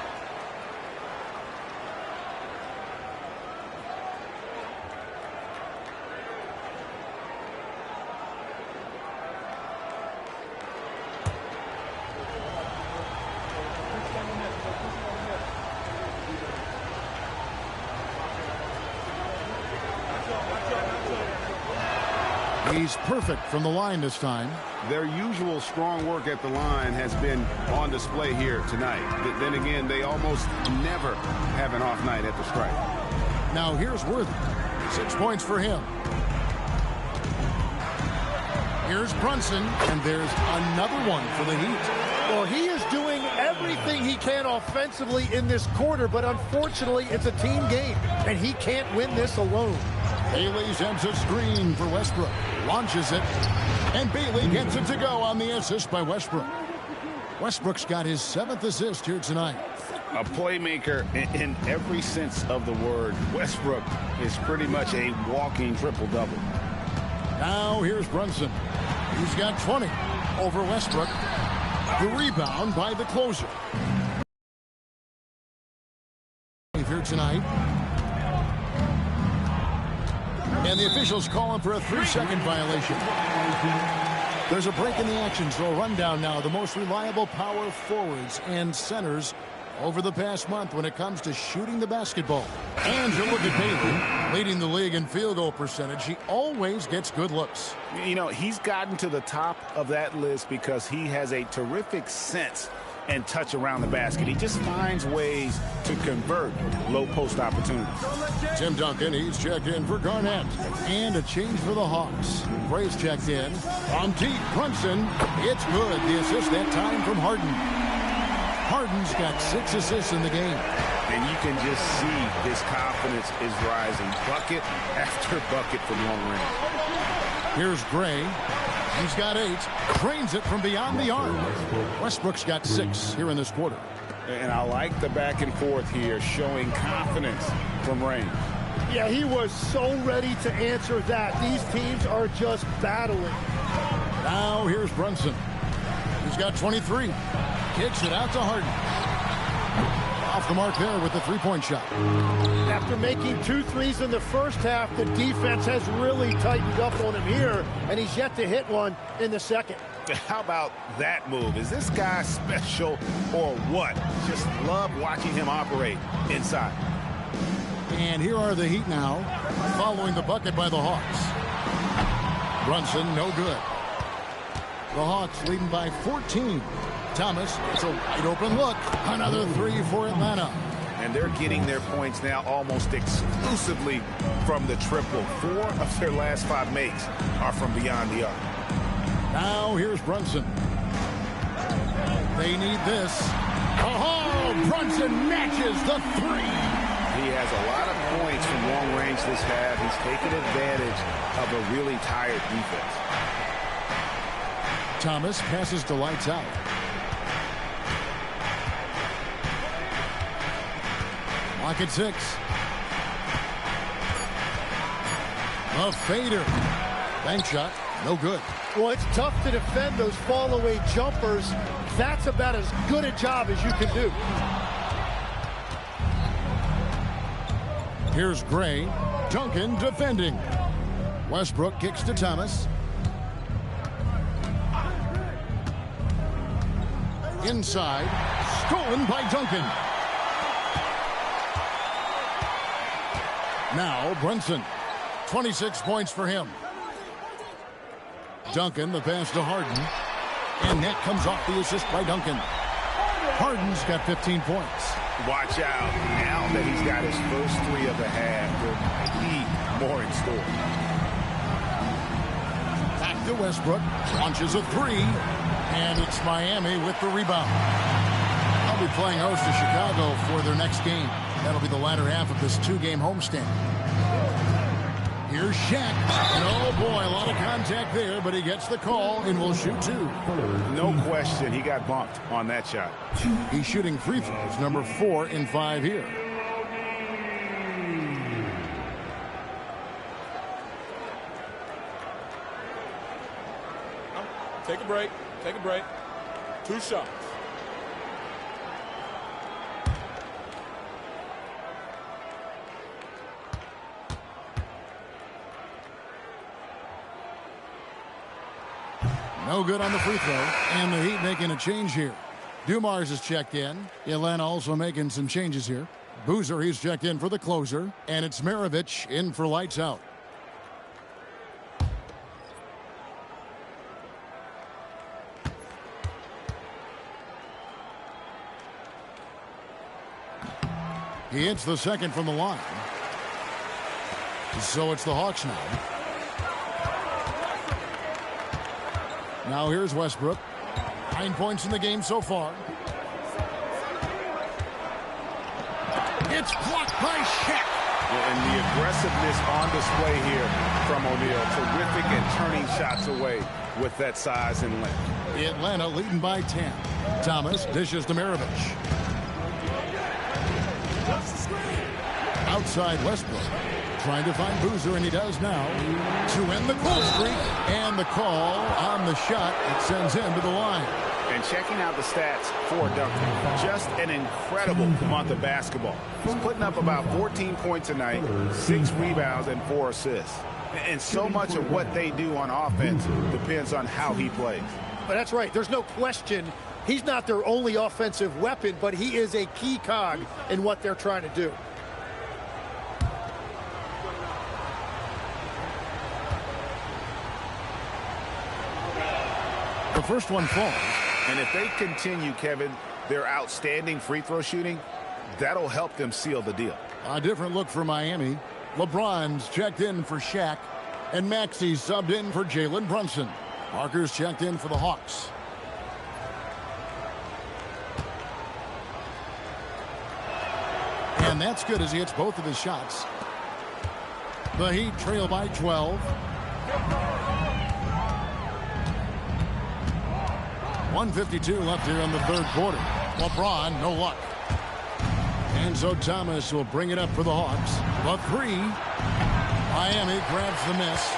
Speaker 1: He's perfect from the line this time.
Speaker 11: Their usual strong work at the line has been on display here tonight. But then again, they almost never have an off night at the stripe.
Speaker 1: Now here's Worthy. 6 points for him. Here's Brunson, and there's another one for the Heat.
Speaker 3: Well, he is doing everything he can offensively in this quarter, but unfortunately, it's a team game, and he can't win this alone.
Speaker 1: Bailey sends a screen for Westbrook. Launches it. And Bailey gets it to go on the assist by Westbrook. Westbrook's got his 7th assist here tonight.
Speaker 2: A playmaker in every sense of the word. Westbrook is pretty much a walking triple-double.
Speaker 1: Now here's Brunson. He's got 20 over Westbrook. The rebound by the closer. Here tonight. And the officials calling for a 3-second violation. There's a break in the action, so a rundown now. The most reliable power forwards and centers over the past month when it comes to shooting the basketball. And you look at Bailey, leading the league in field goal percentage. He always gets good looks.
Speaker 2: You know, he's gotten to the top of that list because he has a terrific sense and touch around the basket. He just finds ways to convert low post opportunities.
Speaker 1: Tim Duncan, he's checked in for Garnett. And a change for the Hawks. Gray's checked in. From deep, Brunson. It's good. The assist that time from Harden. Harden's got 6 assists in the game.
Speaker 2: And you can just see his confidence is rising. Bucket after bucket from long range.
Speaker 1: Here's Gray. He's got 8. Trains it from beyond the arc. Westbrook's got 6 here in this quarter.
Speaker 2: And I like the back and forth here, showing confidence from range.
Speaker 3: Yeah, he was so ready to answer that. These teams are just battling.
Speaker 1: Now here's Brunson. He's got 23. Kicks it out to Harden. Off the mark there with the 3-point shot.
Speaker 3: After making 2 threes in the first half, the defense has really tightened up on him here, and he's yet to hit one in the second.
Speaker 2: How about that move? Is this guy special or what? Just love watching him operate inside.
Speaker 1: And here are the Heat now, following the bucket by the Hawks. Brunson, no good. The Hawks leading by 14. Thomas, it's a wide open look. Another three for Atlanta.
Speaker 4: And they're getting their points now almost exclusively from the triple. 4 of their last 5 makes are from beyond the arc.
Speaker 1: Now here's Brunson. They need this. Oh, Brunson matches the three.
Speaker 4: He has a lot of points from long range this half. He's taken advantage of a really tired defense.
Speaker 1: Thomas passes to Lights Out. Lock at 6. A fader. Bank shot. No good.
Speaker 3: Well, it's tough to defend those fall-away jumpers. That's about as good a job as you can do.
Speaker 1: Here's Gray. Duncan defending. Westbrook kicks to Thomas. Inside. Stolen by Duncan. Now Brunson. 26 points for him. Duncan, the pass to Harden. And that comes off the assist by Duncan. Harden's got 15 points.
Speaker 4: Watch out. Now that he's got his first 3 of the half, there might be more in store.
Speaker 1: Back to Westbrook. Launches a 3. And it's Miami with the rebound. I'll be playing host to Chicago for their next game. That'll be the latter half of this 2-game homestand. Here's Shaq. And oh boy, a lot of contact there, but he gets the call and will shoot 2.
Speaker 4: No question, he got bumped on that shot.
Speaker 1: He's shooting free throws, number 4 in 5 here.
Speaker 6: Take a break. Take a break. 2 shots.
Speaker 1: No good on the free throw. And the Heat making a change here. Dumars is checked in. Atlanta also making some changes here. Boozer, he's checked in for the closer. And it's Maravich in for Lights Out. He hits the second from the line. So it's the Hawks now. Now here's Westbrook. 9 points in the game so far. It's blocked by Shaq.
Speaker 4: And the aggressiveness on display here from O'Neal. Terrific at turning shots away with that size and length.
Speaker 1: Atlanta leading by 10. Thomas dishes to Maravich. Outside Westbrook. Trying to find Boozer, and he does now to end the cold streak. And the call on the shot that sends him to the line.
Speaker 4: And checking out the stats for Duncan, just an incredible month of basketball. He's putting up about 14 points a night, 6 rebounds, and 4 assists. And so much of what they do on offense depends on how he plays.
Speaker 3: But that's right. There's no question. He's not their only offensive weapon, but he is a key cog in what they're trying to do.
Speaker 1: The first one falls.
Speaker 4: And if they continue, Kevin, their outstanding free throw shooting, that'll help them seal the deal.
Speaker 1: A different look for Miami. LeBron's checked in for Shaq. And Maxey's subbed in for Jalen Brunson. Parker's checked in for the Hawks. And that's good as he hits both of his shots. The Heat trail by 12. 1:52 left here in the third quarter. LeBron, no luck. And so Thomas will bring it up for the Hawks. The 3. Miami grabs the miss.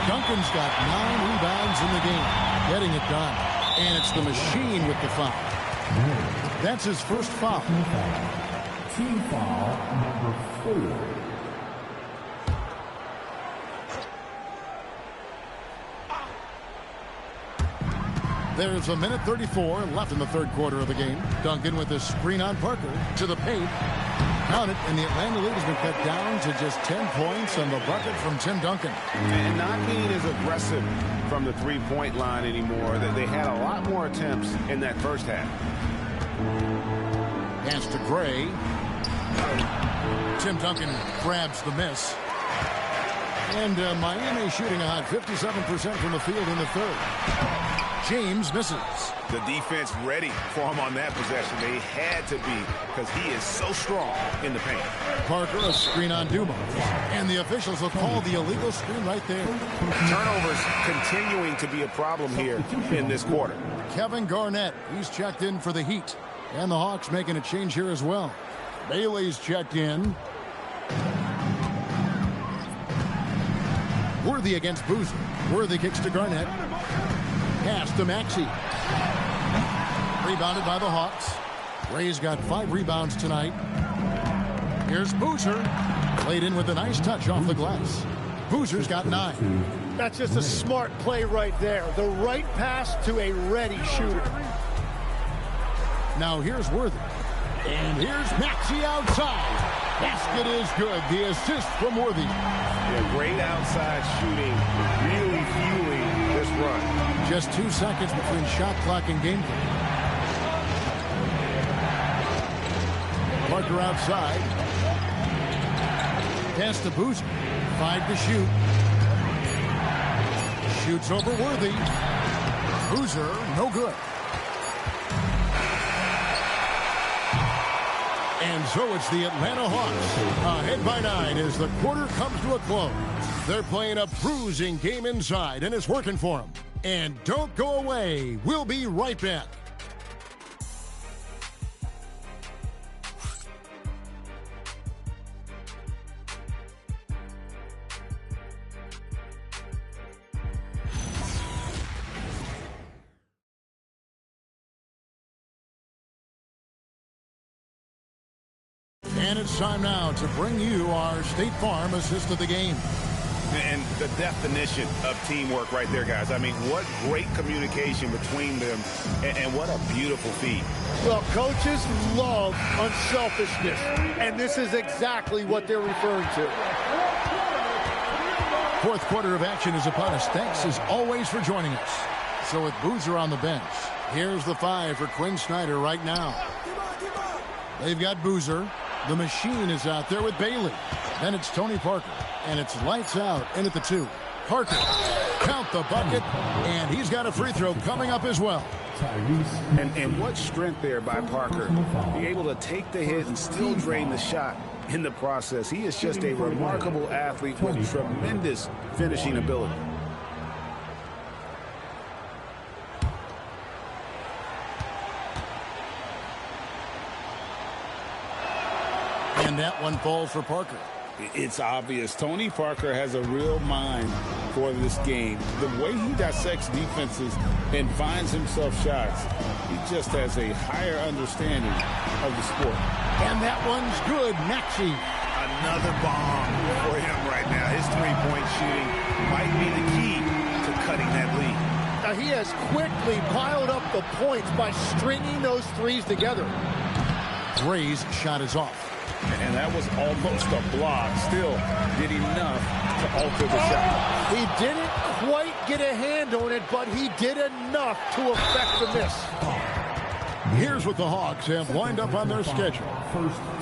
Speaker 1: Duncan's got 9 rebounds in the game. Getting it done. And it's the machine with the foul. That's his first foul.
Speaker 5: Team foul number 4.
Speaker 1: There's a minute 34 left in the third quarter of the game. Duncan with a screen on Parker to the paint. Count it, and the Atlanta lead has been cut down to just 10 points on the bucket from Tim Duncan.
Speaker 11: And not being as aggressive from the three-point line anymore. They had a lot more attempts in that first half.
Speaker 1: Pass to Gray. Tim Duncan grabs the miss. And Miami shooting a hot 57% from the field in the third. James misses.
Speaker 4: The defense ready for him on that possession. They had to be, because he is so strong in the paint.
Speaker 1: Parker, a screen on Dumas. And the officials will call the illegal screen right there.
Speaker 4: Turnovers continuing to be a problem here in this quarter.
Speaker 1: Kevin Garnett, he's checked in for the Heat. And the Hawks making a change here as well. Bailey's checked in. Worthy against Boozer. Worthy kicks to Garnett. Pass to Maxey. Rebounded by the Hawks. Ray's got 5 rebounds tonight. Here's Boozer. Played in with a nice touch off the glass. Boozer's got 9.
Speaker 3: That's just a smart play right there. The right pass to a ready shooter.
Speaker 1: Now here's Worthy. And here's Maxey outside. Basket is good. The assist from Worthy.
Speaker 11: Yeah, great outside shooting. Really fueling this run.
Speaker 1: Just 2 seconds between shot clock and game clock. Parker outside. Pass to Boozer. 5 to shoot. Shoots over Worthy. Boozer, no good. And so it's the Atlanta Hawks ahead by 9 as the quarter comes to a close. They're playing a bruising game inside, and it's working for them. And don't go away. We'll be right back. And it's time now to bring you our State Farm assist of the game.
Speaker 4: And the definition of teamwork right there, guys. I mean, what great communication between them, and what a beautiful feed.
Speaker 3: Well, coaches love unselfishness, and this is exactly what they're referring to.
Speaker 1: Fourth quarter of action is upon us. Thanks, as always, for joining us. So with Boozer on the bench, here's the 5 for Quinn Snyder right now. They've got Boozer. The machine is out there with Bailey. Then it's Tony Parker. And it's lights out in at the 2. Parker, count the bucket. And he's got a free throw coming up as well.
Speaker 11: And what strength there by Parker. Be able to take the hit and still drain the shot in the process. He is just a remarkable athlete with tremendous finishing ability.
Speaker 1: And that one falls for Parker.
Speaker 2: It's obvious. Tony Parker has a real mind for this game. The way he dissects defenses and finds himself shots, he just has a higher understanding of the sport.
Speaker 1: And that one's good. Maxey.
Speaker 4: Another bomb for him right now. His three-point shooting might be the key to cutting that lead.
Speaker 3: Now he has quickly piled up the points by stringing those threes together.
Speaker 1: Gray's shot is off.
Speaker 2: And that was almost a block. Still did enough to alter the shot.
Speaker 3: He didn't quite get a hand on it, but he did enough to affect the miss.
Speaker 1: Here's what the Hawks have lined up on their schedule.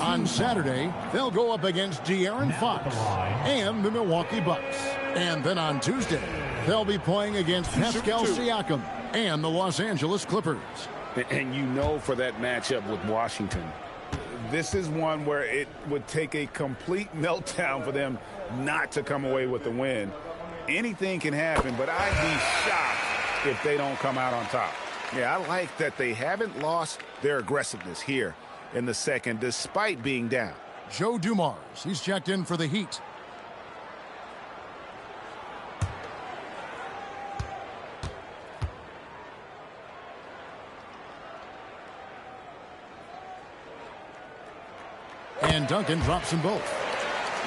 Speaker 1: On Saturday, they'll go up against De'Aaron Fox and the Milwaukee Bucks. And then on Tuesday, they'll be playing against Pascal Siakam and the Los Angeles Clippers.
Speaker 2: And you know, for that matchup with Washington, this is one where it would take a complete meltdown for them not to come away with the win. Anything can happen, but I'd be shocked if they don't come out on top.
Speaker 4: Yeah, I like that they haven't lost their aggressiveness here in the second, despite being down.
Speaker 1: Joe Dumars, he's checked in for the Heat. And Duncan drops them both.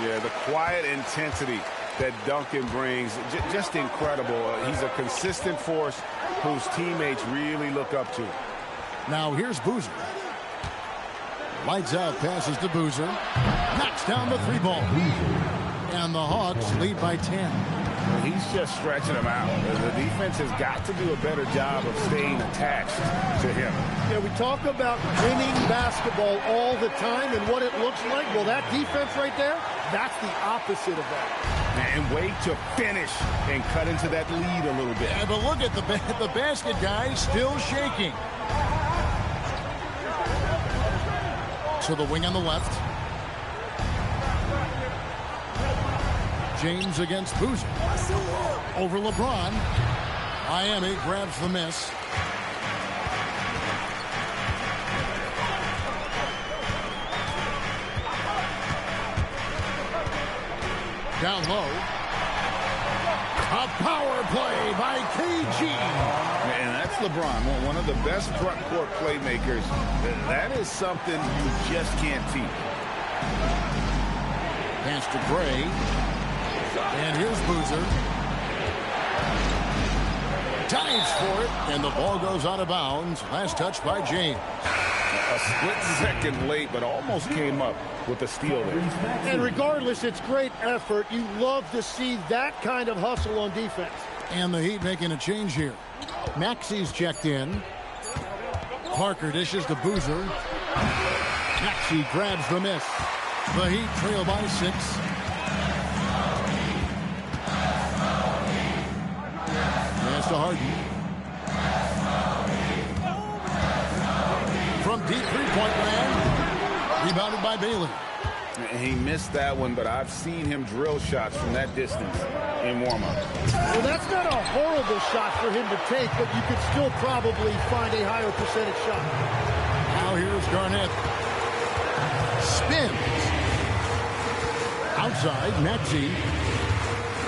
Speaker 4: Yeah, the quiet intensity that Duncan brings, just incredible. He's a consistent force whose teammates really look up to.
Speaker 1: Now here's Boozer. Lights out, passes to Boozer. Knocks down the 3 ball. And the Hawks lead by 10.
Speaker 4: He's just stretching them out. The defense has got to do a better job of staying attached to him.
Speaker 3: Yeah, we talk about winning basketball all the time and what it looks like. Well, that defense right there, that's the opposite of that.
Speaker 4: And wait to finish and cut into that lead a little bit.
Speaker 1: Yeah, but look at the basket guy still shaking. To the wing on the left. James against Boozer. Over LeBron. Miami grabs the miss. Down low. A power play by KG.
Speaker 4: And that's LeBron, one of the best front court playmakers. That is something you just can't teach.
Speaker 1: Pass to Gray. And here's Boozer. Dives for it, and the ball goes out of bounds. Last touch by James.
Speaker 4: A split second late, but almost came up with the steal there.
Speaker 3: And regardless, it's great effort. You love to see that kind of hustle on defense.
Speaker 1: And the Heat making a change here. Maxi's checked in. Parker dishes to Boozer. Maxi grabs the miss. The Heat trail by 6. Pass to Harden. From deep three-point land. Rebounded by Bailey.
Speaker 4: He missed that one, but I've seen him drill shots from that distance in warm-up.
Speaker 3: Well, that's not a horrible shot for him to take, but you could still probably find a higher percentage shot.
Speaker 1: Now here's Garnett. Spins. Outside, Maxey.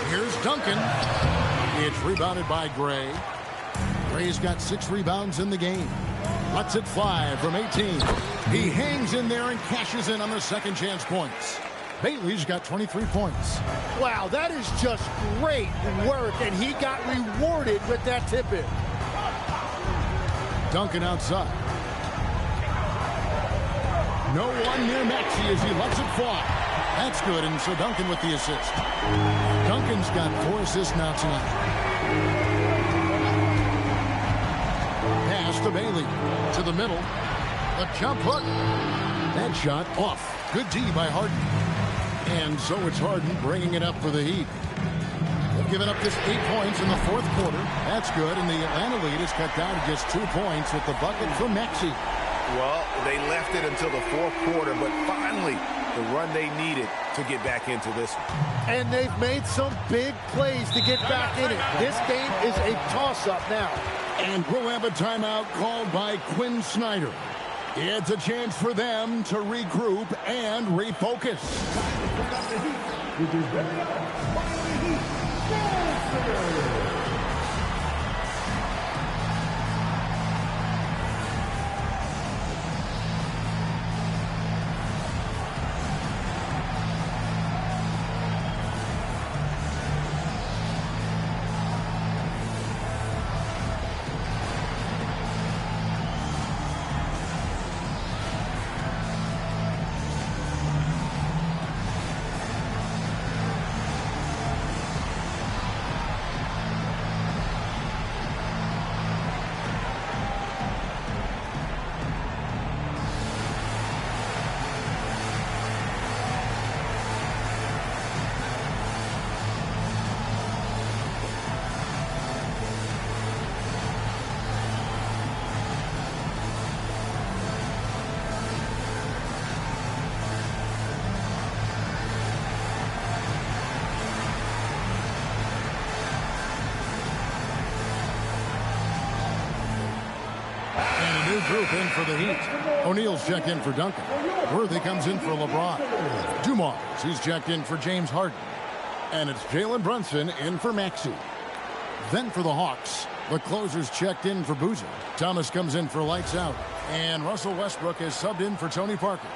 Speaker 1: Here's Duncan. It's rebounded by Gray. Gray's got 6 rebounds in the game. Lets it fly from 18. He hangs in there and cashes in on the second chance points. Bailey's got 23 points.
Speaker 3: Wow, that is just great work, and he got rewarded with that tip-in.
Speaker 1: Duncan outside. No one near Maxey as he lets it fly. That's good, and so Duncan with the assist. Duncan's got 4 assists now tonight. Pass to Bailey. To the middle. The jump hook. That shot off. Good D by Harden. And so it's Harden bringing it up for the Heat. They've given up just 8 points in the 4th quarter. That's good, and the Atlanta lead is cut down to just 2 points with the bucket from Maxey.
Speaker 4: Well, they left it until the 4th quarter, but finally the run they needed to get back into this one.
Speaker 3: And they've made some big plays to get back in it. This game is a toss-up now.
Speaker 1: And we'll have a timeout called by Quinn Snyder. It's a chance for them to regroup and refocus. Group in for the Heat. O'Neal's checked in for Duncan. Worthy comes in for LeBron. Dumars, he's checked in for James Harden. And it's Jalen Brunson in for Maxey. Then for the Hawks, the closer's checked in for Boozer. Thomas comes in for lights out. And Russell Westbrook is subbed in for Tony Parker.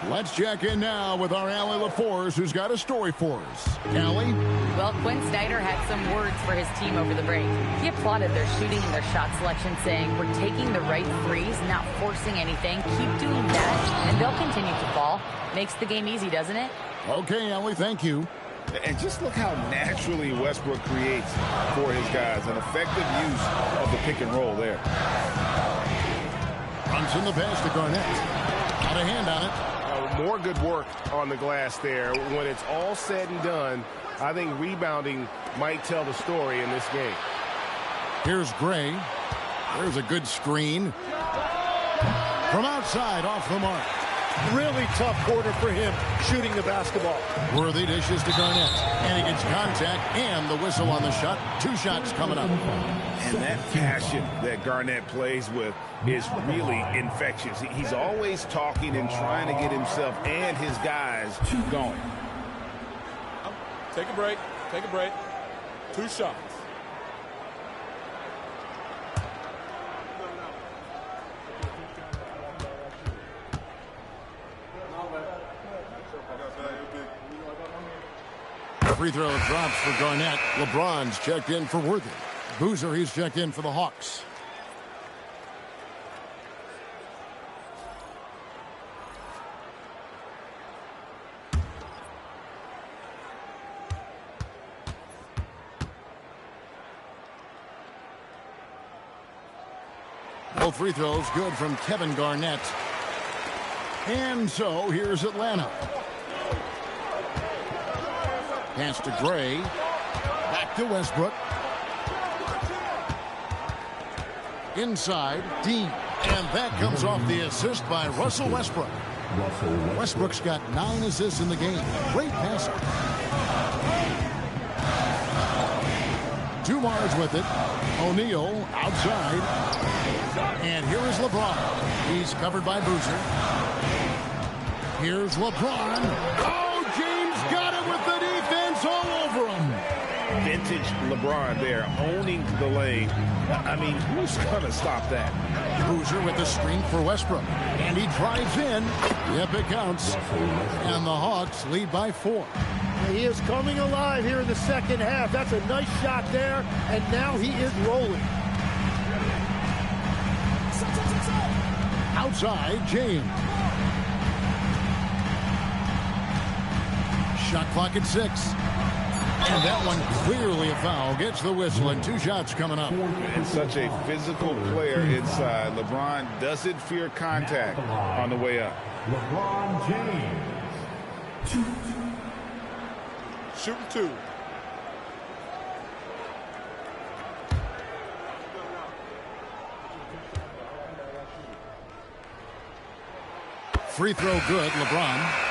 Speaker 1: Let's check in now with our Allie LaForce, who's got a story for us. Allie?
Speaker 7: Well, Quinn Snyder had some words for his team over the break. He applauded their shooting and their shot selection, saying, "We're taking the right threes, not forcing anything. Keep doing that, and they'll continue to fall." Makes the game easy, doesn't it?
Speaker 1: Okay, Allie, thank you.
Speaker 2: And just look how naturally Westbrook creates for his guys. An effective use of the pick and roll there.
Speaker 1: Brunson the pass to Garnett. Got a hand on it.
Speaker 4: More good work on the glass there. When it's all said and done, I think rebounding might tell the story in this game.
Speaker 1: Here's Gray. There's a good screen. From outside, off the mark.
Speaker 3: Really tough quarter for him shooting the basketball.
Speaker 1: Worthy dishes to Garnett. And he gets contact and the whistle on the shot. 2 shots coming up.
Speaker 2: And that passion that Garnett plays with is really infectious. He's always talking and trying to get himself and his guys going.
Speaker 6: Take a break. Take a break. 2 shots.
Speaker 1: Free throw drops for Garnett. LeBron's checked in for Worthy. Boozer, he's checked in for the Hawks. Both free throws good from Kevin Garnett. And so here's Atlanta. Pass to Gray. Back to Westbrook. Inside, Dean. And that comes off the assist by Russell Westbrook. Westbrook's got 9 assists in the game. Great passer. 2 Mars with it. O'Neal outside. And here is LeBron. He's covered by Boozer. Here's LeBron. Oh, James got it with the defense all over him.
Speaker 2: Vintage LeBron there, owning the lane. I mean, who's going to stop that?
Speaker 1: Boozer with the screen for Westbrook. And he drives in. Yep, it counts. And the Hawks lead by 4.
Speaker 3: He is coming alive here in the second half. That's a nice shot there. And now he is rolling.
Speaker 1: Outside, James. Shot clock at 6. And that one clearly a foul. Gets the whistle and 2 shots coming up.
Speaker 2: And such a physical player inside. LeBron doesn't fear contact on the way up.
Speaker 5: LeBron James.
Speaker 6: Shooting 2.
Speaker 1: Free throw good, LeBron.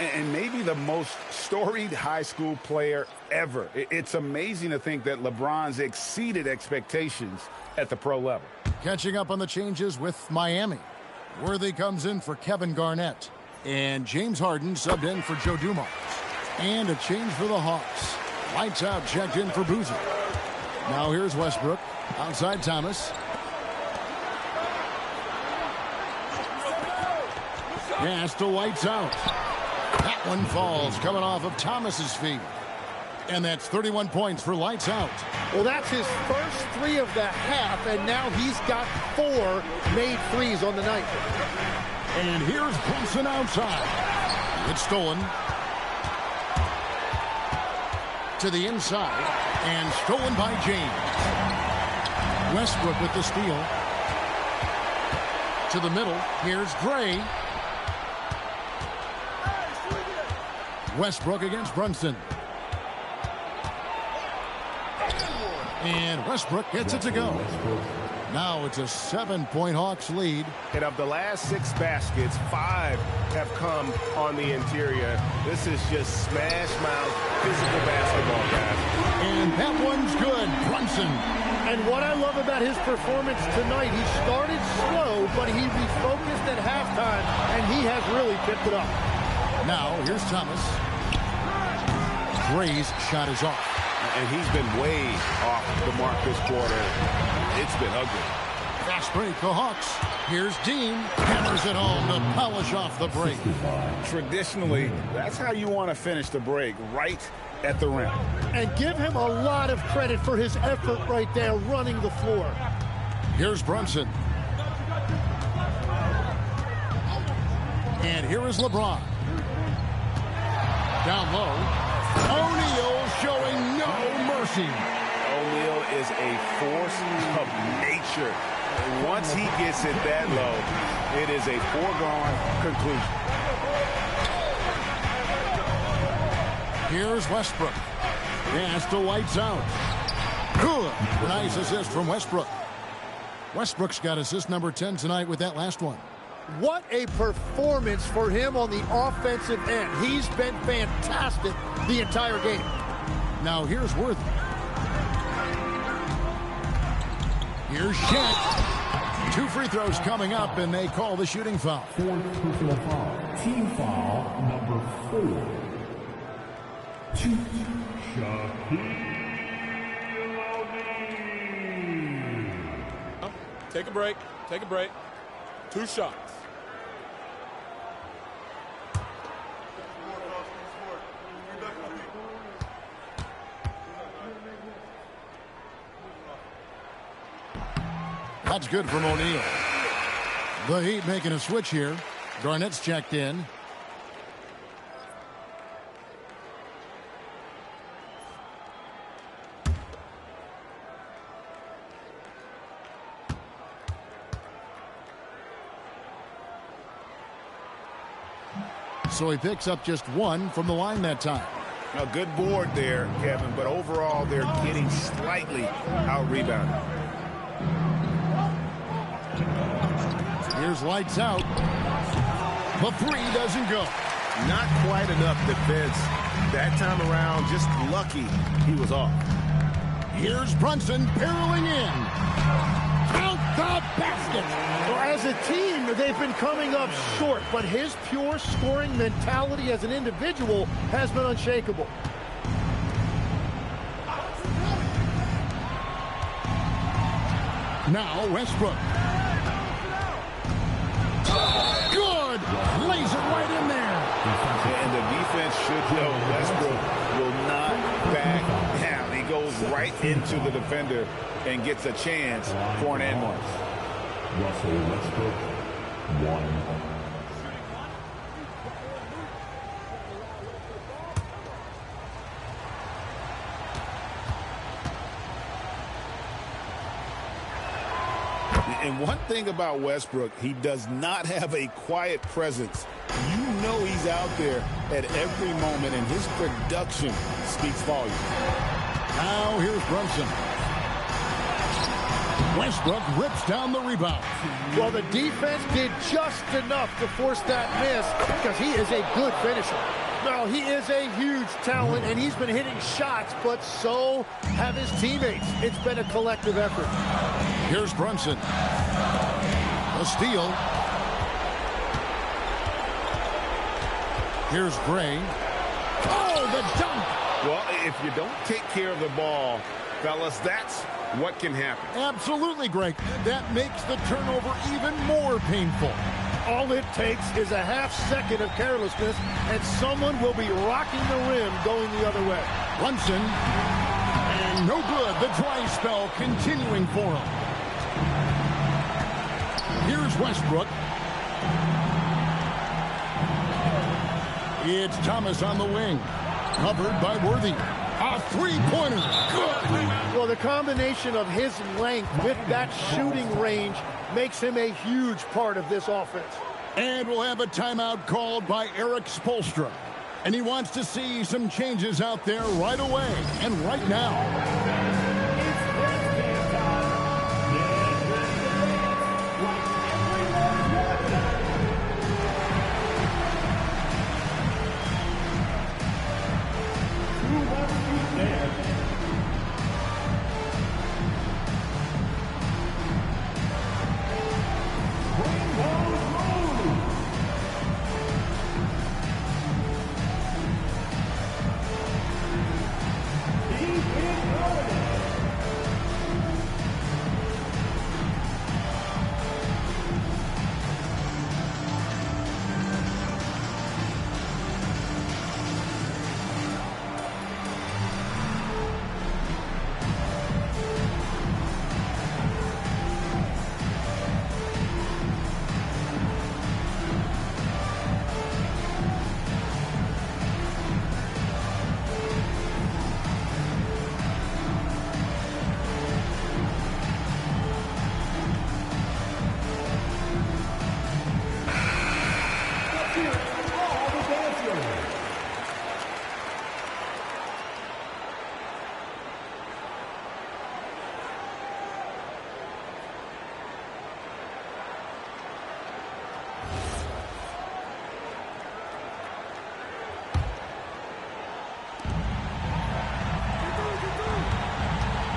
Speaker 2: And maybe the most storied high school player ever. It's amazing to think that LeBron's exceeded expectations at the pro level.
Speaker 1: Catching up on the changes with Miami. Worthy comes in for Kevin Garnett. And James Harden subbed in for Joe Dumars. And a change for the Hawks. Lights out checked in for Boozer. Now here's Westbrook. Outside Thomas. Pass to Lights out. That one falls coming off of Thomas's feet. And that's 31 points for Lights out.
Speaker 3: Well, that's his first 3 of the half, and now he's got 4 made threes on the night.
Speaker 1: And here's Brunson outside. It's stolen. To the inside. And stolen by James. Westbrook with the steal. To the middle. Here's Gray. Westbrook against Brunson. And Westbrook gets it to go. Now it's a 7-point Hawks lead.
Speaker 4: And of the last 6 baskets, 5 have come on the interior. This is just smash mouth physical basketball, guys.
Speaker 1: And that one's good. Brunson.
Speaker 3: And what I love about his performance tonight, he started slow, but he refocused at halftime, and he has really picked it up.
Speaker 1: Now, here's Thomas. Gray's shot is off.
Speaker 2: And he's been way off the mark this quarter. It's been ugly.
Speaker 1: Fast break, the Hawks. Here's Dean. Hammers it home to polish off the break.
Speaker 2: Traditionally, that's how you want to finish the break, right at the rim.
Speaker 3: And give him a lot of credit for his effort right there running the floor.
Speaker 1: Here's Brunson. And here is LeBron. Down low. O'Neal showing no mercy.
Speaker 2: O'Neal is a force of nature. Once he gets it that low, it is a foregone conclusion.
Speaker 1: Here's Westbrook. Pass to White's out. Good. Nice assist from Westbrook. Westbrook's got assist number 10 tonight with that last one.
Speaker 3: What a performance for him on the offensive end. He's been fantastic the entire game.
Speaker 1: Now here's Worthy. Here's Shaq. 2 free throws coming up, and they call the shooting foul.
Speaker 5: Fourth personal foul. Team foul number 4.
Speaker 6: Take a break. Take a break. 2 shots.
Speaker 1: That's good from O'Neal. The Heat making a switch here. Garnett's checked in. So he picks up just 1 from the line that time.
Speaker 2: A good board there, Kevin, but overall they're getting slightly out-rebounded.
Speaker 1: Here's Lights out. The 3 doesn't go.
Speaker 12: Not quite enough defense. That time around, just lucky he was off.
Speaker 1: Here's Brunson barreling in. Count the basket.
Speaker 3: Well, as a team, they've been coming up short, but his pure scoring mentality as an individual has been unshakable.
Speaker 1: Now Westbrook. Good. Lays it right in there.
Speaker 2: And the defense should know Westbrook will not back down. He goes right into the defender and gets a chance for an and one.
Speaker 5: Russell Westbrook, 1.
Speaker 2: And one thing about Westbrook, he does not have a quiet presence. You know he's out there at every moment, and his production speaks volumes.
Speaker 1: Now here's Brunson. Westbrook rips down the rebound.
Speaker 3: Well, the defense did just enough to force that miss because he is a good finisher. Now, he is a huge talent, and he's been hitting shots, but so have his teammates. It's been a collective effort.
Speaker 1: Here's Brunson. A steal. Here's Gray. Oh, the dunk!
Speaker 12: Well, if you don't take care of the ball, fellas, that's what can happen.
Speaker 1: Absolutely, Greg. That makes the turnover even more painful.
Speaker 3: All it takes is a half second of carelessness, and someone will be rocking the rim going the other way.
Speaker 1: Brunson. And no good. The dry spell continuing for him. Here's Westbrook. It's Thomas on the wing. Covered by Worthy. A three-pointer. Good.
Speaker 3: Well, the combination of his length with that shooting range makes him a huge part of this offense.
Speaker 1: And we'll have a timeout called by Eric Spoelstra. And he wants to see some changes out there right away and right now.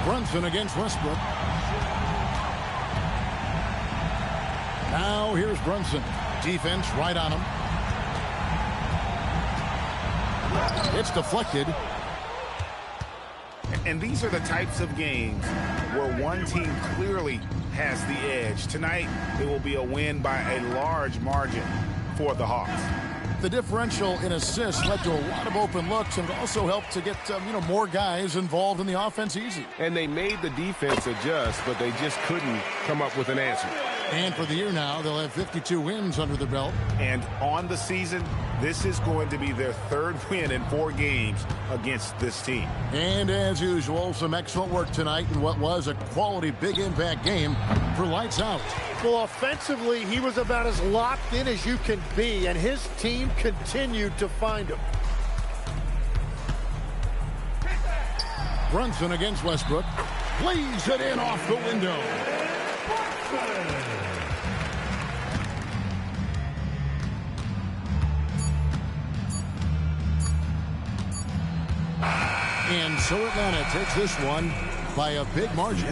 Speaker 1: Brunson against Westbrook. Now here's Brunson. Defense right on him. It's deflected.
Speaker 4: And these are the types of games where one team clearly has the edge. Tonight, it will be a win by a large margin for the Hawks.
Speaker 1: The differential in assists led to a lot of open looks and also helped to get more guys involved in the offense easy.
Speaker 12: And they made the defense adjust, but they just couldn't come up with an answer.
Speaker 1: And for the year now, they'll have 52 wins under the belt.
Speaker 4: And on the season, this is going to be their third win in 4 games against this team.
Speaker 1: And as usual, some excellent work tonight in what was a quality big impact game for Lights Out.
Speaker 3: Well, offensively, he was about as locked in as you can be, and his team continued to find him.
Speaker 1: Brunson against Westbrook. Plays it in off the window. And so Atlanta takes this one by a big margin.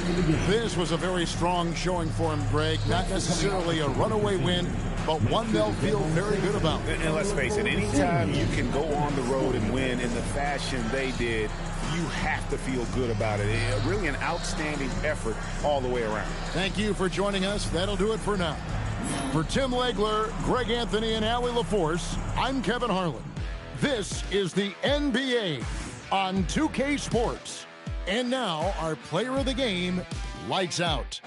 Speaker 1: This was a very strong showing for him, Greg. Not necessarily a runaway win, but one they'll feel very good about.
Speaker 4: And let's face it, anytime you can go on the road and win in the fashion they did, you have to feel good about it. Really an outstanding effort all the way around.
Speaker 1: Thank you for joining us. That'll do it for now. For Tim Legler, Greg Anthony, and Allie LaForce, I'm Kevin Harlan. This is the NBA on 2K Sports. And now, our player of the game, Lights Out.